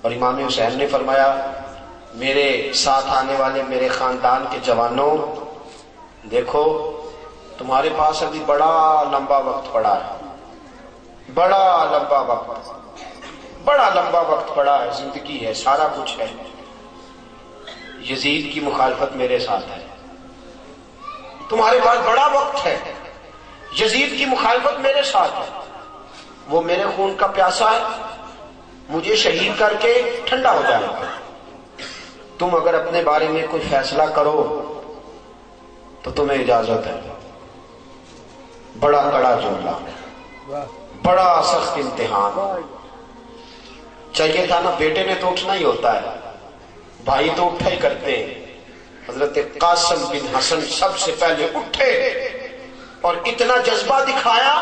اور امام حسین نے فرمایا میرے ساتھ آنے والے میرے خاندان کے جوانوں، دیکھو تمہارے پاس ابھی بڑا لمبا وقت پڑا ہے، بڑا لمبا وقت پڑا ہے، زندگی ہے، سارا کچھ ہے۔ یزید کی مخالفت میرے ساتھ ہے، تمہارے پاس بڑا وقت ہے، یزید کی مخالفت میرے ساتھ ہے، وہ میرے خون کا پیاسا ہے، مجھے شہید کر کے ٹھنڈا ہو جائے گا۔ تم اگر اپنے بارے میں کوئی فیصلہ کرو تو تمہیں اجازت ہے۔ بڑا کڑا جملہ، بڑا سخت امتحان۔ چاہیے تھا نا، بیٹے نے تو اٹھنا ہی ہوتا ہے، بھائی تو اٹھا ہی کرتے ہیں۔ حضرت قاسم بن حسن سب سے پہلے اٹھے اور اتنا جذبہ دکھایا،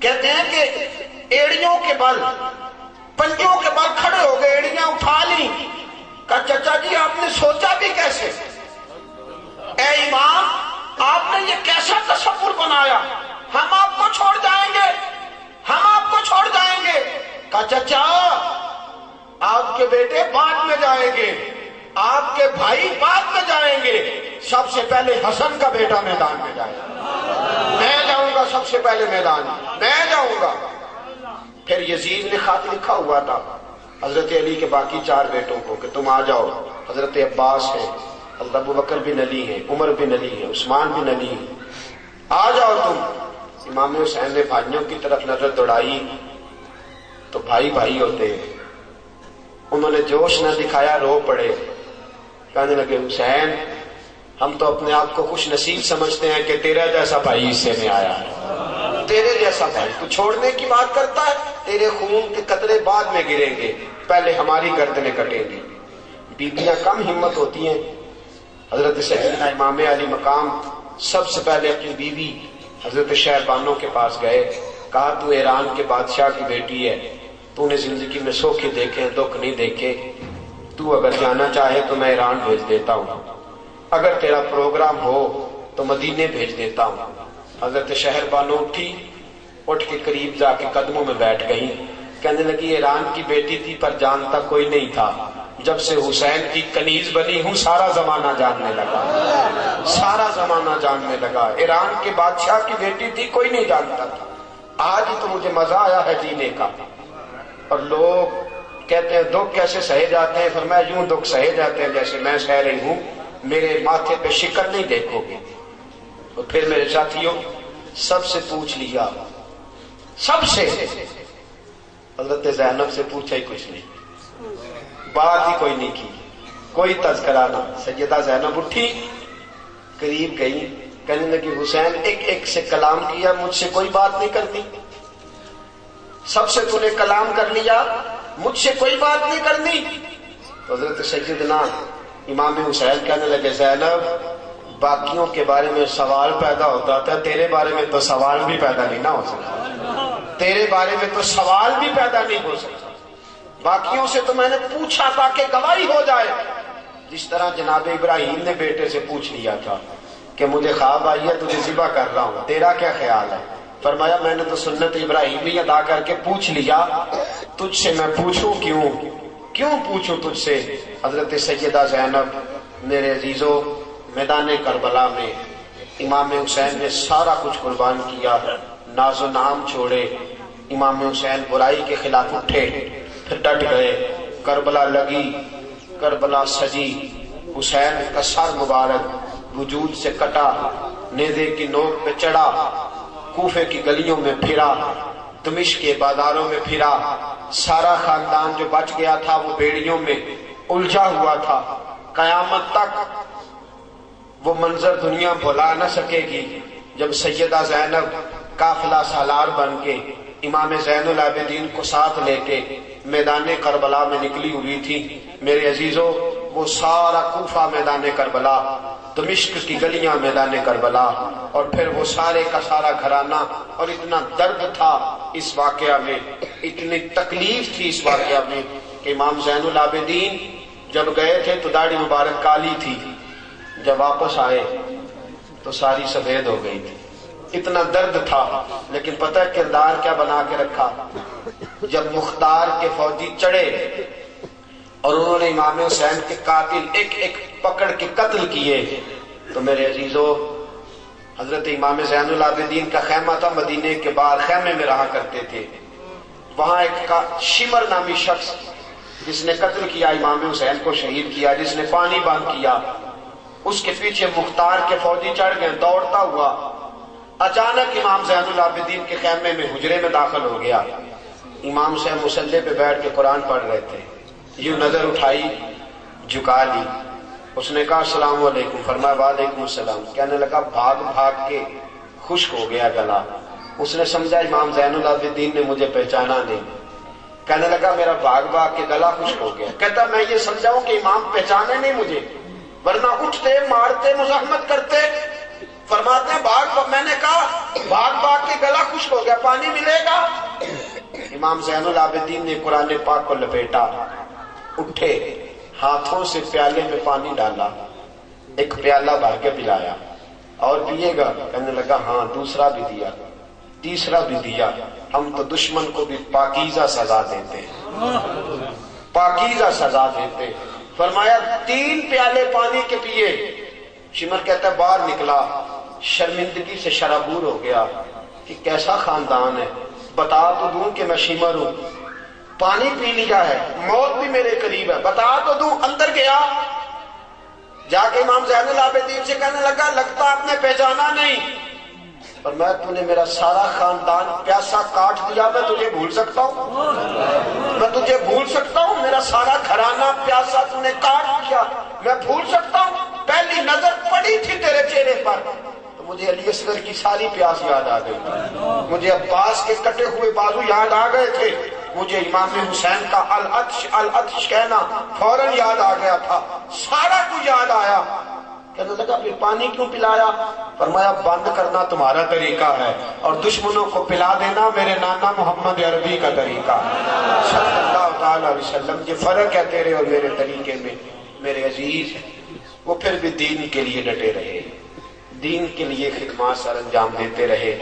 کہتے ہیں کہ ایڑیوں کے بل، پنجوں کے بل کھڑے ہو گئے، ایڑیاں اٹھا لی۔ کہا چچا جی آپ نے سوچا بھی کیسے؟ اے امام آپ نے یہ کیسا تصور بنایا؟ ہم آپ کو چھوڑ جائیں گے، ہم آپ کو چھوڑ جائیں گے۔ کہا چچا آپ کے بیٹے بعد میں جائیں گے، آپ کے بھائی بعد میں جائیں گے، سب سے پہلے حسن کا بیٹا میدان میں جائے گا، میں جاؤں گا سب سے پہلے میدان میں جاؤں گا۔ پھر یزید نے خط لکھا ہوا تھا حضرت علی کے باقی 4 بیٹوں کو کہ تم آ جاؤ، حضرت عباس ہے، حضرت ابوبکر بن علی ہے، عمر بن علی ہے، عثمان بن علی ہے، آ جاؤ تم۔ امام حسین نے بھائیوں کی طرف نظر دوڑائی تو بھائی بھائی ہوتے ہیں، انہوں نے جوش نہ دکھایا، رو پڑے، کہنے لگے حسین ہم تو اپنے آپ کو خوش نصیب سمجھتے ہیں کہ تیرا جیسا بھائی حصے میں آیا ہے، تیرے جیسا بھائی، تو چھوڑنے کی بات کرتا ہے، تیرے خون کے قطرے بعد میں گریں گے، پہلے ہماری گردنیں کٹیں گی۔ بیویاں کم ہمت ہوتی ہیں۔ حضرت سیدنا امام علی مقام سب سے پہلے اپنی بیوی حضرت شہربانو کے پاس گئے، کہا تو ایران کے بادشاہ کی بیٹی ہے، تو نے زندگی میں سوکھے دیکھے، دکھ نہیں دیکھے، تو اگر جانا چاہے تو میں ایران بھیج دیتا ہوں، اگر تیرا پروگرام ہو تو مدینے بھیج دیتا ہوں۔ حضرت شہربانو اٹھی، اٹھ کے قریب جا کے قدموں میں بیٹھ گئی، کہنے لگی ایران کی بیٹی تھی پر جانتا کوئی نہیں تھا، جب سے حسین کی کنیز بنی ہوں سارا زمانہ جاننے لگا، سارا زمانہ جاننے لگا، ایران کے بادشاہ کی بیٹی تھی کوئی نہیں جانتا تھا، آج ہی تو مجھے مزہ آیا ہے جینے کا۔ اور لوگ کہتے ہیں دکھ کیسے سہے جاتے ہیں، فرمایا یوں دکھ سہے جاتے ہیں جیسے میں سہ رہی ہوں، میرے ماتھے پہ شکر نہیں دیکھو گے۔ اور پھر میرے ساتھیوں سب سے پوچھ لیا، سب سے، حضرت زینب سے پوچھا ہی کچھ نہیں، بات ہی کوئی نہیں کی، کوئی تذکرہ نہ۔ سیدہ زینب اٹھی، قریب گئی، کہنے لگی حسین ایک ایک سے کلام کیا، مجھ سے کوئی بات نہیں کرتی، سب سے تو نے کلام کر لیا، مجھ سے کوئی بات نہیں کرنی۔ تو حضرت سیدنا امام حسین کہنے لگے زینب باقیوں کے بارے میں سوال پیدا ہوتا تھا، تیرے بارے میں تو سوال بھی پیدا نہیں نہ ہو سکتا، تیرے بارے میں تو سوال بھی پیدا نہیں ہو سکتا، باقیوں سے تو میں نے پوچھا تاکہ گواہی ہو جائے، جس طرح جناب ابراہیم نے بیٹے سے پوچھ لیا تھا کہ مجھے خواب آئی ہے تجھے ذبح کر رہا ہوں، تیرا کیا خیال ہے؟ فرمایا میں نے تو سنت ابراہیمی ادا کر کے پوچھ لیا، تجھ سے میں پوچھوں کیوں پوچھوں تجھ سے؟ حضرت سیدہ زینب میرے عزیزو میدان کربلا میں امام حسین نے سارا کچھ قربان کیا، ناز و نام چھوڑے، امام حسین برائی کے خلاف اٹھے، پھر ڈٹ گئے، کربلا لگی، کربلا سجی، حسین کا سر مبارک وجود سے کٹا، نیزے کی نوک پہ چڑھا، کوفے کی گلیوں میں پھرا، دمشق کے بازاروں میں پھرا، سارا خاندان جو بچ گیا تھا وہ بیڑیوں میں الجھا ہوا تھا۔ قیامت تک وہ منظر دنیا بھلا نہ سکے گی جب سیدہ زینب قافلہ سالار بن کے امام زین العابدین کو ساتھ لے کے میدان کربلا میں نکلی ہوئی تھی۔ میرے عزیزوں، وہ سارا کوفہ میدان کربلا، دمشق کی گلیاں میدان کربلا، اور پھر وہ سارے کا سارا گھرانہ، اور اتنا درد تھا اس واقعہ میں، اتنی تکلیف تھی اس واقعہ میں کہ امام زین العابدین جب گئے تھے تو داڑھی مبارک کالی تھی، جب واپس آئے تو ساری سفید ہو گئی تھی، اتنا درد تھا۔ لیکن پتہ ہے کردار کیا بنا کے رکھا؟ جب مختار کے فوجی چڑھے اور انہوں نے امام حسین کے قاتل ایک ایک پکڑ کے قتل کیے تو میرے عزیزوں، حضرت امام زین العابدین کا خیمہ تھا مدینے کے باہر، خیمے میں رہا کرتے تھے۔ وہاں ایک شمر نامی شخص جس نے قتل کیا امام حسین کو شہید کیا، جس نے پانی بند کیا، اس کے پیچھے مختار کے فوجی چڑھ گئے دوڑتا ہوا، اچانک امام زین العابدین کے خیمے میں حجرے میں داخل ہو گیا۔ امام حسین مصلی پہ بیٹھ کے قرآن پڑھ رہے تھے، یوں نظر اٹھائی، جھکا لی، اس نے کہا السلام علیکم، فرمایا وعلیکم السلام۔ کہنے لگا بھاگ بھاگ کے خشک ہو گیا گلا۔ اس نے سمجھا امام زین العابدین نے مجھے پہچانا نہیں، کہنے لگا میرا بھاگ بھاگ کے گلا خشک ہو گیا۔ کہتا میں یہ سمجھاؤں کہ امام پہچانے نہیں مجھے، ورنہ اٹھتے مارتے مزاحمت کرتے، فرماتے ہیں بھاگ، میں نے کہا بھاگ بھاگ کے گلا خشک ہو گیا، پانی ملے گا؟ امام زین العابدین نے قرآن پاک کو لپیٹا، اٹھے، ہاتھوں سے پیالے میں پانی ڈالا، ایک پیالہ بھر کے پلایا، اور پیے گا؟ کہنے لگا ہاں، دوسرا بھی دیا، تیسرا بھی دیا۔ ہم تو دشمن کو بھی پاکیزہ سزا دیتے، پاکیزہ سزا دیتے۔ فرمایا 3 پیالے پانی کے پیے۔ شمر کہتا ہے باہر نکلا، شرمندگی سے شرابور ہو گیا کہ کیسا خاندان ہے، بتا تو دوں کہ میں شمر ہوں، پانی پی لیا ہے، موت بھی میرے قریب ہے، بتا تو دوں۔ اندر گیا، جا کے امام زین العابدین سے کہنے لگا لگتا آپ نے پہچانا نہیں۔ اور میں تو نے میرا سارا خاندان پیاسا کاٹ دیا، میں تجھے بھول سکتا ہوں؟ میں تجھے بھول سکتا ہوں؟ میرا سارا گھرانہ پیاسا تو نے کاٹ دیا، میں بھول سکتا ہوں؟ پہلی نظر پڑی تھی تیرے چہرے پر تو مجھے علی اصغر کی ساری پیاس یاد آ گئی، مجھے عباس کے کٹے ہوئے بازو یاد آ گئے تھے، مجھے امام حسین کا العطش العطش کہنا فوراً یاد آ گیا تھا، سارا کچھ یاد آیا۔ کہنے لگا پھر پانی کیوں پلایا؟ فرمایا بند کرنا تمہارا طریقہ ہے اور دشمنوں کو پلا دینا میرے نانا محمد عربی کا طریقہ صلی اللہ تعالی علیہ وسلم۔ یہ فرق ہے تیرے اور میرے طریقے میں میرے عزیز۔ وہ پھر بھی دین کے لیے ڈٹے رہے، دین کے لیے خدمات سر انجام دیتے رہے۔